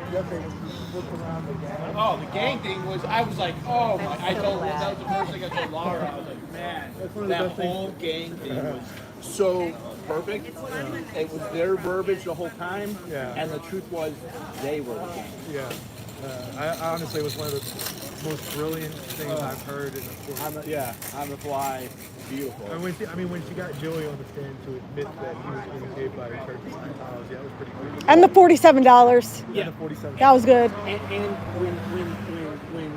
Oh, the gang thing was, I was like, oh my, I told, that was the first thing I told Laura. I was like, man, that whole gang thing was so perfect. It was their verbiage the whole time, and the truth was, they were the gang. Yeah. I honestly, it was one of the most brilliant things I've heard in the court. On the fly, beautiful. And when she got Joey on the stand to admit that he was being paid by the Church of Scientology, that was pretty cool. And the $47. Yeah. The 47. That was good. And when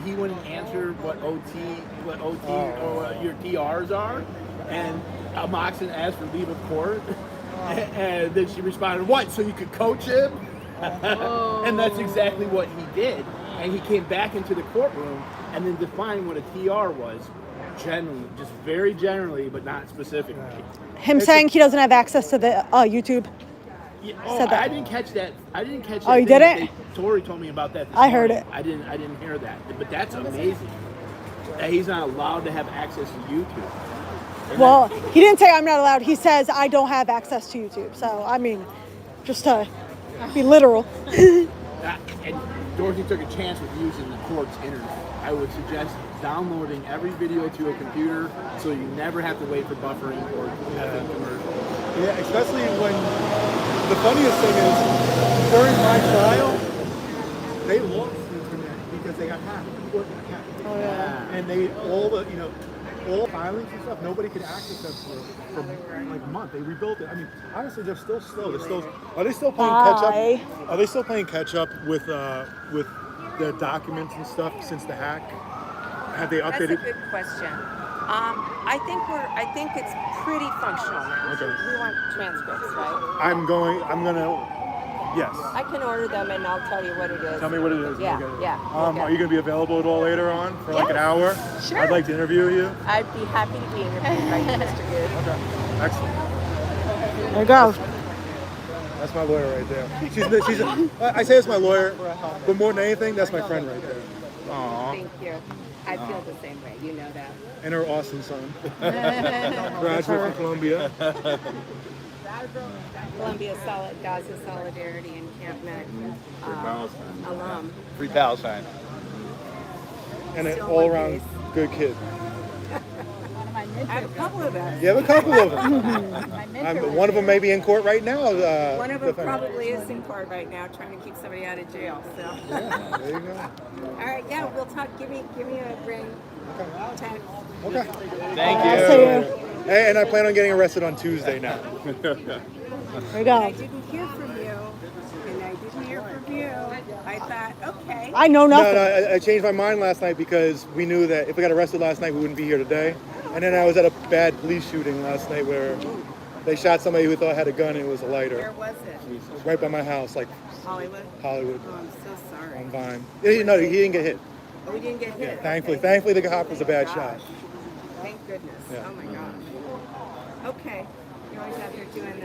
he went and answered what OT or your TRs are, and Moxon asked for leave of court, and then she responded, "What? So you could coach him?" And that's exactly what he did. And he came back into the courtroom and then defined what a TR was, generally, just very generally, but not specifically. Him saying he doesn't have access to the YouTube. Yeah, Said that. I didn't catch that. Oh, you thing that didn't? Tori told me about that. I heard morning. it. I didn't hear that. But that's amazing. That he's not allowed to have access to YouTube. And Well, he didn't say I'm not allowed. He says I don't have access to YouTube. So, I mean, just to be literal. and Dorothy took a chance with using the court's internet. I would suggest downloading every video to a computer so you never have to wait for buffering or nothing commercial. Yeah, especially when the funniest thing is during my trial, they lost the internet because they got hacked. The court got hacked. Oh, yeah. And they all filings and stuff, nobody could access them for like a month. They rebuilt it. I mean, honestly, they're still slow. Are they still playing catch up? Are they still playing catch up with their documents and stuff since the hack? Have they updated? That's a good question. I think it's pretty functional now. Okay. We want transcripts, right? I'm gonna. Yes. I can order them and I'll tell you what it is. Tell me what it is. Yeah, Okay. yeah. Are you gonna be available at all later on for like an Yes. hour? Sure. I'd like to interview you. I'd be happy to be interviewed by you, Mr. Good. Okay. Excellent. There you go. That's my lawyer right there. I say it's my lawyer, but more than anything, that's my friend right there. Aww. Thank you. I feel the same way. You know that. And her awesome son. Graduate from Columbia. Columbia Gaza Solidarity Encampment alum. Free Palestine. And an all-around good kid. I have a couple of them. You have a couple of them. One of them may be in court right now. One of them probably is in court right now, trying to keep somebody out of jail. So. Yeah, there you go. All right, yeah, we'll talk. Give me a ring. Text. Okay. Thank I'll you. see you. Hey, and I plan on getting arrested on Tuesday now. There you I go. didn't hear from you, and I didn't hear from you. I thought, okay. I know nothing. No, I changed my mind last night because we knew that if we got arrested last night, we wouldn't be here today. And then I was at a bad police shooting last night where they shot somebody who thought had a gun and it was a lighter. Where was it? Right by my house, like Hollywood? Hollywood. Oh, I'm so sorry. On Vine. No, he didn't get hit. Oh, we didn't get hit. Yeah, thankfully, Okay. thankfully the cop was a bad Gosh. shot. Thank goodness. Yeah. Oh my gosh. Okay. You're always out there doing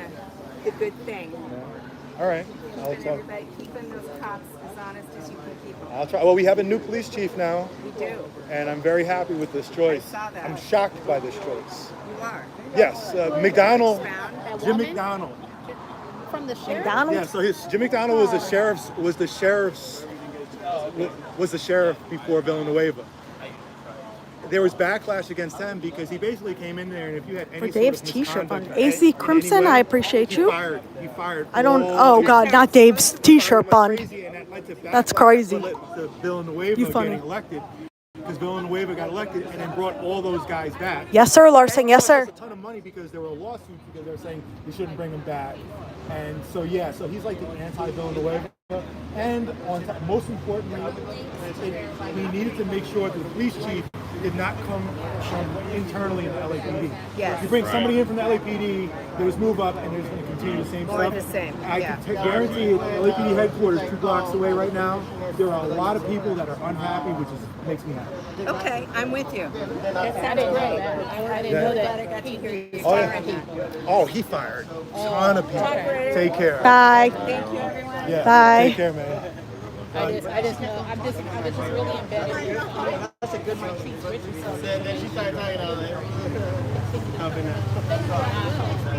the good thing. Yeah. All right. I'll Keeping try. everybody, keeping those cops as honest as you can keep them. I'll try. Well, we have a new police chief now, We do. and I'm very happy with this choice. I saw that. I'm shocked by this choice. You are. Yes, McDonald, Expound. Jim McDonald. From the sheriff? McDonald's? Yeah, so Jim McDonald was the sheriff before Villanueva. There was backlash against him because he basically came in there, and if you had any For Dave's sort of t-shirt misconduct bun. in AC any Crimson, way, I appreciate you. He fired. I don't. all Oh the- God, not Dave's t-shirt bun. Crazy, and that led to That's backlash. crazy. That led to Villanueva You funny. getting elected because Villanueva got elected and then brought all those guys back. Yes, sir, Larson. Yes, sir. A ton of money because there were lawsuits because they were saying we shouldn't bring him back, and so yeah, so he's like the anti-Villanueva. And most importantly, we needed to make sure that the police chief did not come from internally in the LAPD. Yes. You bring somebody in from the LAPD, there was move up, and they're just going to continue the same More stuff. the same, I yeah. can guarantee you, LAPD headquarters 2 blocks away right now. There are a lot of people that are unhappy, which makes me happy. Okay, I'm with you. That sounded great. I didn't know Glad I that. got to hear you. Oh, yeah. Oh, he fired a ton of people. Take care. Bye. Thank you, everyone. Yeah. Bye. Take care, man. I just know. I was just really embedded. That's a good one. Then she started talking about it.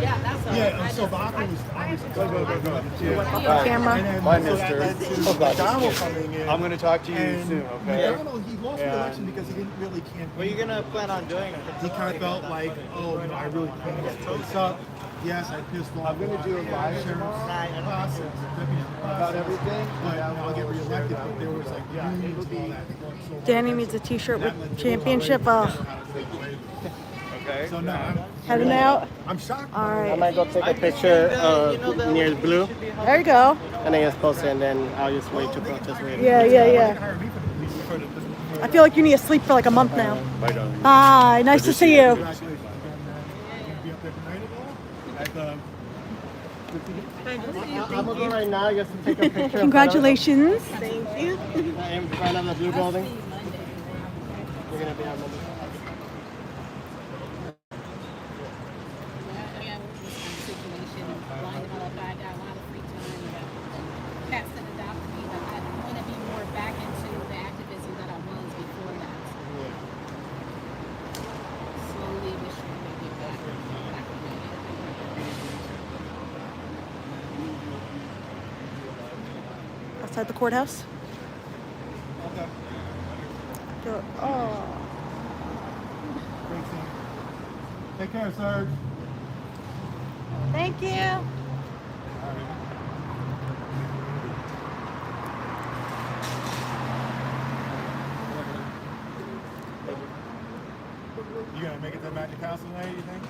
Yeah, that's all. Yeah, and so Baca was obviously go. The camera. And then, Bye, so that led mister. to McDonald coming in. I'm going to talk to you And soon, okay? McDonald, he lost the election because he didn't really campaign. What are you gonna plan on doing? He kind of felt like, oh, I really cleaned this place up. Yes, I pissed off. I'm gonna do a live sheriff's process, deputy about everything. but I'll get reelected. But there was like unions and all that. So Danny needs a t-shirt with championship. Okay. So no, Heading out. I'm shocked. All I right. might go take a picture near the blue, There you go. and then just post it, and then I'll just wait to protest later. Yeah. I feel like you need to sleep for like a month now. Bye, darling. Bye. Nice to see you. Congratulations. You're gonna be up there tonight at the I'm gonna go right now just to take a picture. Congratulations. Thank you. In front of the blue building. We're gonna be on Monday. Outside the courthouse. Oh. great scene. Take care, Serge. Thank you. You gonna make it to the Magic House tonight, you think?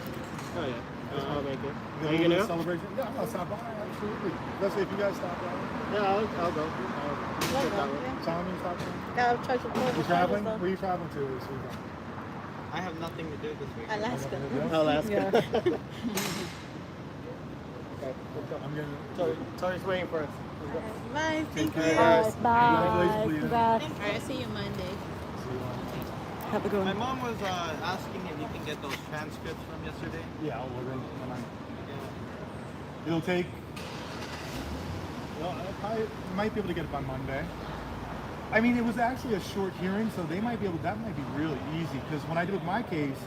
Oh yeah, I'll make it. You Are you gonna do gonna? a celebration? Yeah, I'm gonna stop by, absolutely. Especially if you guys stop by. Yeah, I'll go. Get that one. Simon, stop by. Got to try to You traveling? Where are you traveling to this weekend? I have nothing to do this week. Alaska. Alaska. I'm gonna. Tori's waiting for us. Bye. Thank you. Bye. Bye. Congratulations, Leah. Congrats. All right, see you Monday. Have a good My one. mom was asking if you can get those transcripts from yesterday. Yeah, I'll order them. It'll take. Well, I might be able to get it by Monday. I mean, it was actually a short hearing, so they might be able. That might be really easy because when I did with my case,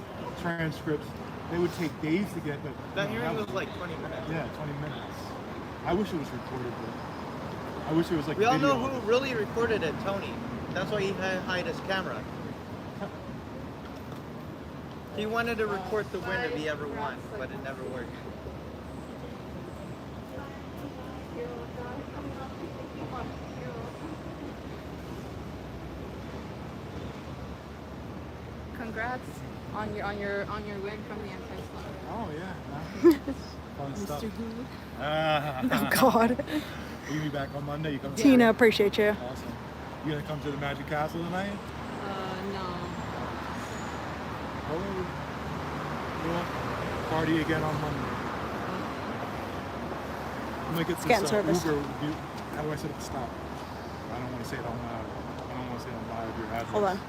transcripts, they would take days to get. But That hearing was like 20 minutes. Yeah, 20 minutes. I wish it was recorded, but I wish it was like. We all video. know who really recorded it, Tony. That's why he had hide his camera. He wanted to record the win if he ever won, but it never worked. Congrats on your win from the anti-slaughter. Oh yeah. Fun stuff. Oh God. Will you be back on Monday? You come. Tina, appreciate you. Awesome. You gonna come to the Magic Castle tonight? No. Oh, we'll party again on Monday. I'm gonna get Scan this service. Uber. How do I set up the stop? I don't want to say it on don't want to say on live your address. Hold on.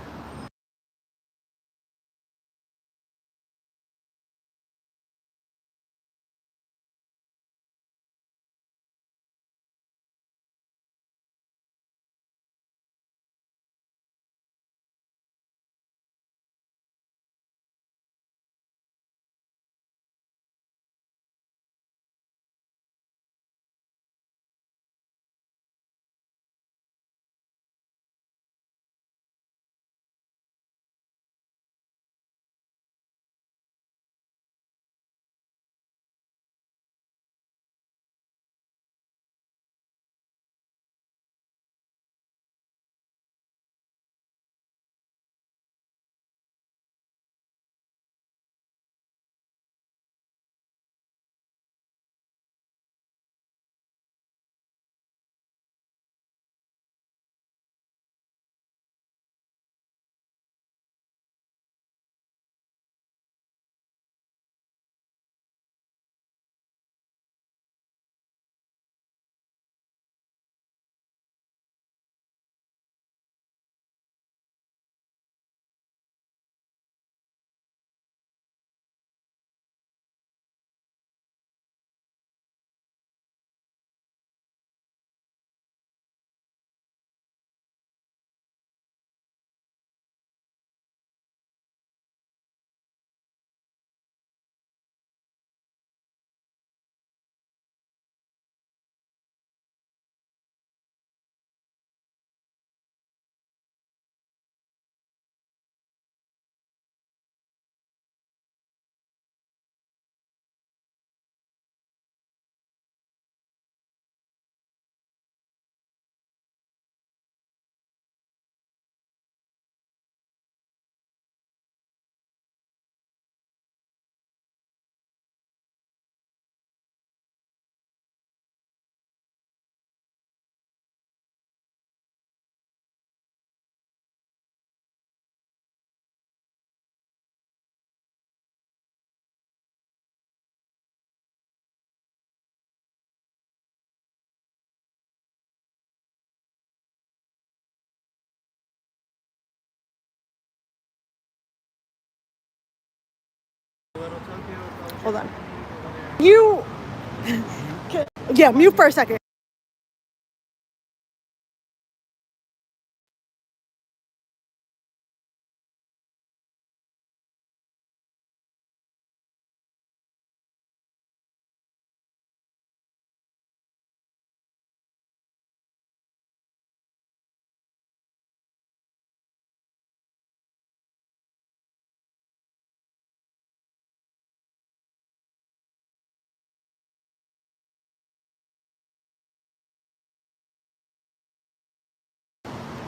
Hold on. You. Yeah, mute for a second.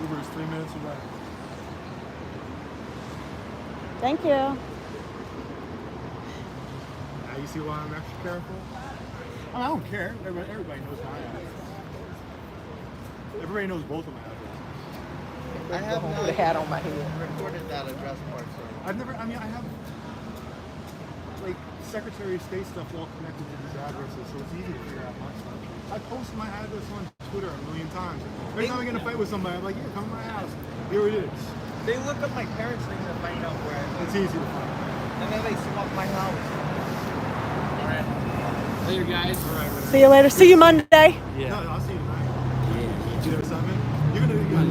Uber is 3 minutes away. Thank you. Now you see why I'm extra careful? I don't care. Everybody knows my address. Everybody knows both of my addresses. I have Put a hat on my head. recorded that address part, so. I have like Secretary of State stuff all connected to these addresses, so it's easy to figure out my stuff. I posted my address on Twitter a million times. Every time I get in a fight with somebody, I'm like, yeah, come to my house. Here it is. They look up my parents' name to find out where I live. It's easy to find. And then they swap my house. Alright. Later, guys. All right, See you later. See you Monday. Yeah. No, I'll see you tonight. Yeah. You know something? You're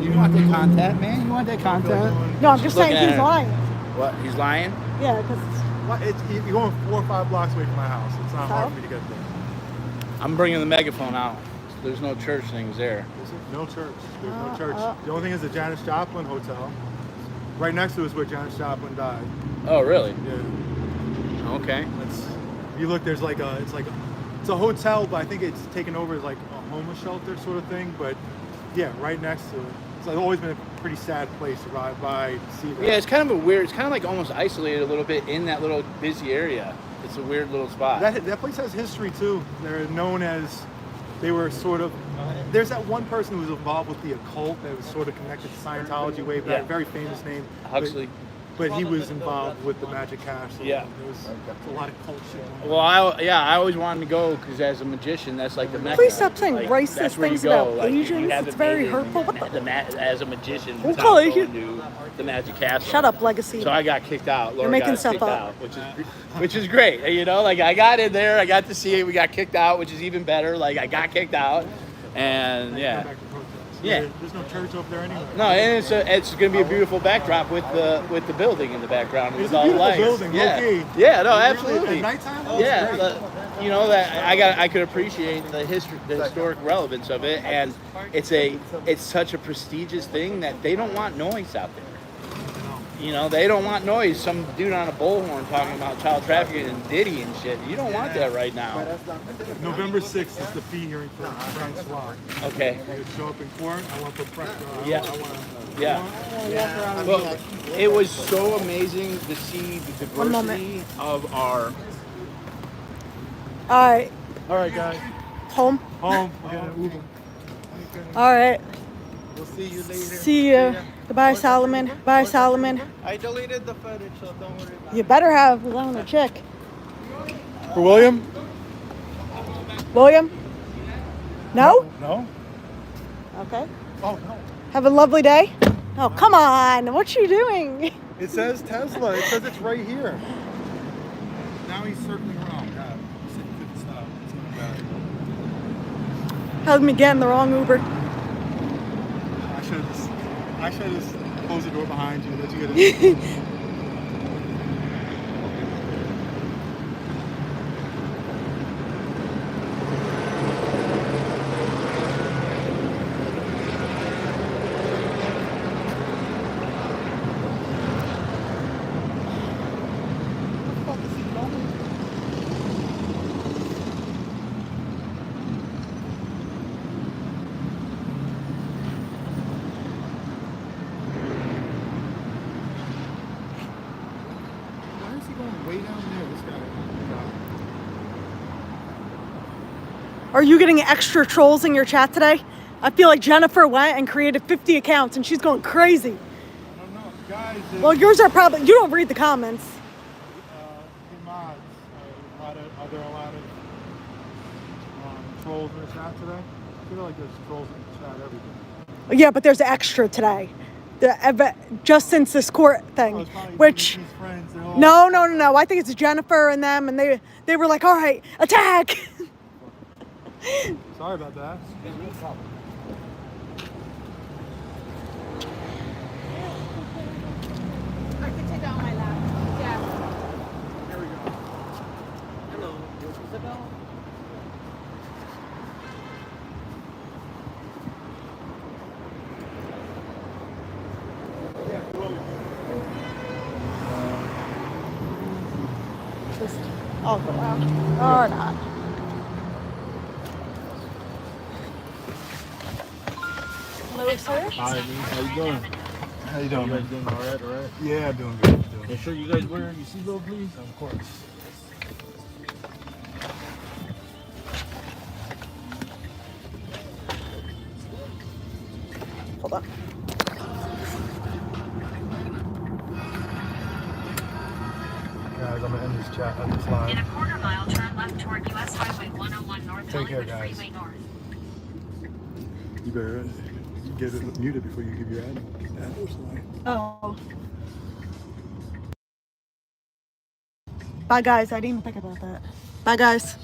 You want that content, man? You want that content? No, I'm just saying Looking at he's it. lying. What? He's lying? Yeah, because You're going 4 or 5 blocks away from my house. It's not hard for me to get there. I'm bringing the megaphone out. There's no church things there. No church. There's no church. The only thing is the Janis Joplin Hotel. Right next to us where Janis Joplin died. Oh, really? Yeah. Okay. If you look, there's like it's a hotel, but I think it's taken over as like a homeless shelter sort of thing. But yeah, right next to it. It's always been a pretty sad place to ride by, see that. Yeah, it's kind of a weird, it's kind of like almost isolated a little bit in that little busy area. It's a weird little spot. That place has history too. They're known as, they were sort of, there's that one person who was involved with the occult that was sort of connected to Scientology way back, Yeah. very famous name. Huxley. but he was involved with the Magic Castle. Yeah. There was a lot of cult shit going on. Well, I always wanted to go because as a magician, that's like the Mecca. Please stop saying Like, racist that's where you things go. about Like, you Asians. have It's it very made hurtful. What the? as a magician, Okay. without going to the Magic Castle. Shut up, Legacy. So I got kicked out. Laura making got stuff kicked up. out, which is great. You know, like I got in there, I got to see it. We got kicked out, which is even better. Like I got kicked out, and yeah. Yeah. There's no church over there anyway. No, and it's going to be a beautiful backdrop with the building in the background with It's a all the beautiful lights. building, Yeah, low-key. yeah, no, Really? absolutely. At nighttime? Oh, Yeah, it's great. you know that I could appreciate the historic relevance of it, and it's such a prestigious thing that they don't want noise out there. You know, they don't want noise. Some dude on a bullhorn talking about child trafficking and Diddy and shit. You don't want that right now. November 6th is the fee hearing for Francois. Okay. You show up in court. I want to put pressure. Yeah. Well, it was so amazing to see the diversity of our. All right. All right, guys. Home. Home. We're getting Uber. All right. We'll see you later. See you. Goodbye, Solomon. Bye, Solomon. I deleted the footage, so don't worry about it. You better have. Because I'm gonna check. For William? William? No? No. Okay. Oh, no. Have a lovely day. Oh, come on. What you doing? It says Tesla. It says it's right here. Now he's circling around. God, he said he couldn't stop. It's not bad. Held me get in the wrong Uber. I should have just closed the door behind you. Let you get it. Why is he going way down there? This guy. Are you getting extra trolls in your chat today? I feel like Jennifer went and created 50 accounts and she's going crazy. I don't know. Guys, Well, yours are probably, you don't read the comments. the mods, are there a lot of trolls in the chat today? I feel like there's trolls in the chat every day. Yeah, but there's extra today. Just since this court thing, it's probably which, his friends, they're all- no. I think it's Jennifer and them, and they were like, all right, attack. Sorry about that. I can take out my lap. Yeah. Here we go. Hello, Isabel. Just, I'll go out. Or not. Hello, sir. Hi, how you doing? How you doing, You guys man? doing all right? Yeah, doing good. Doing Make good. sure you guys wear your seatbelt, please. Of course. Hold on. Guys, I'm gonna end this chat on this live. In a quarter mile, turn left toward US Highway 101 North Take care, Hollywood guys. Freeway North. You better get it muted before you give your address away. Oh. Bye, guys. I didn't even think about that. Bye, guys.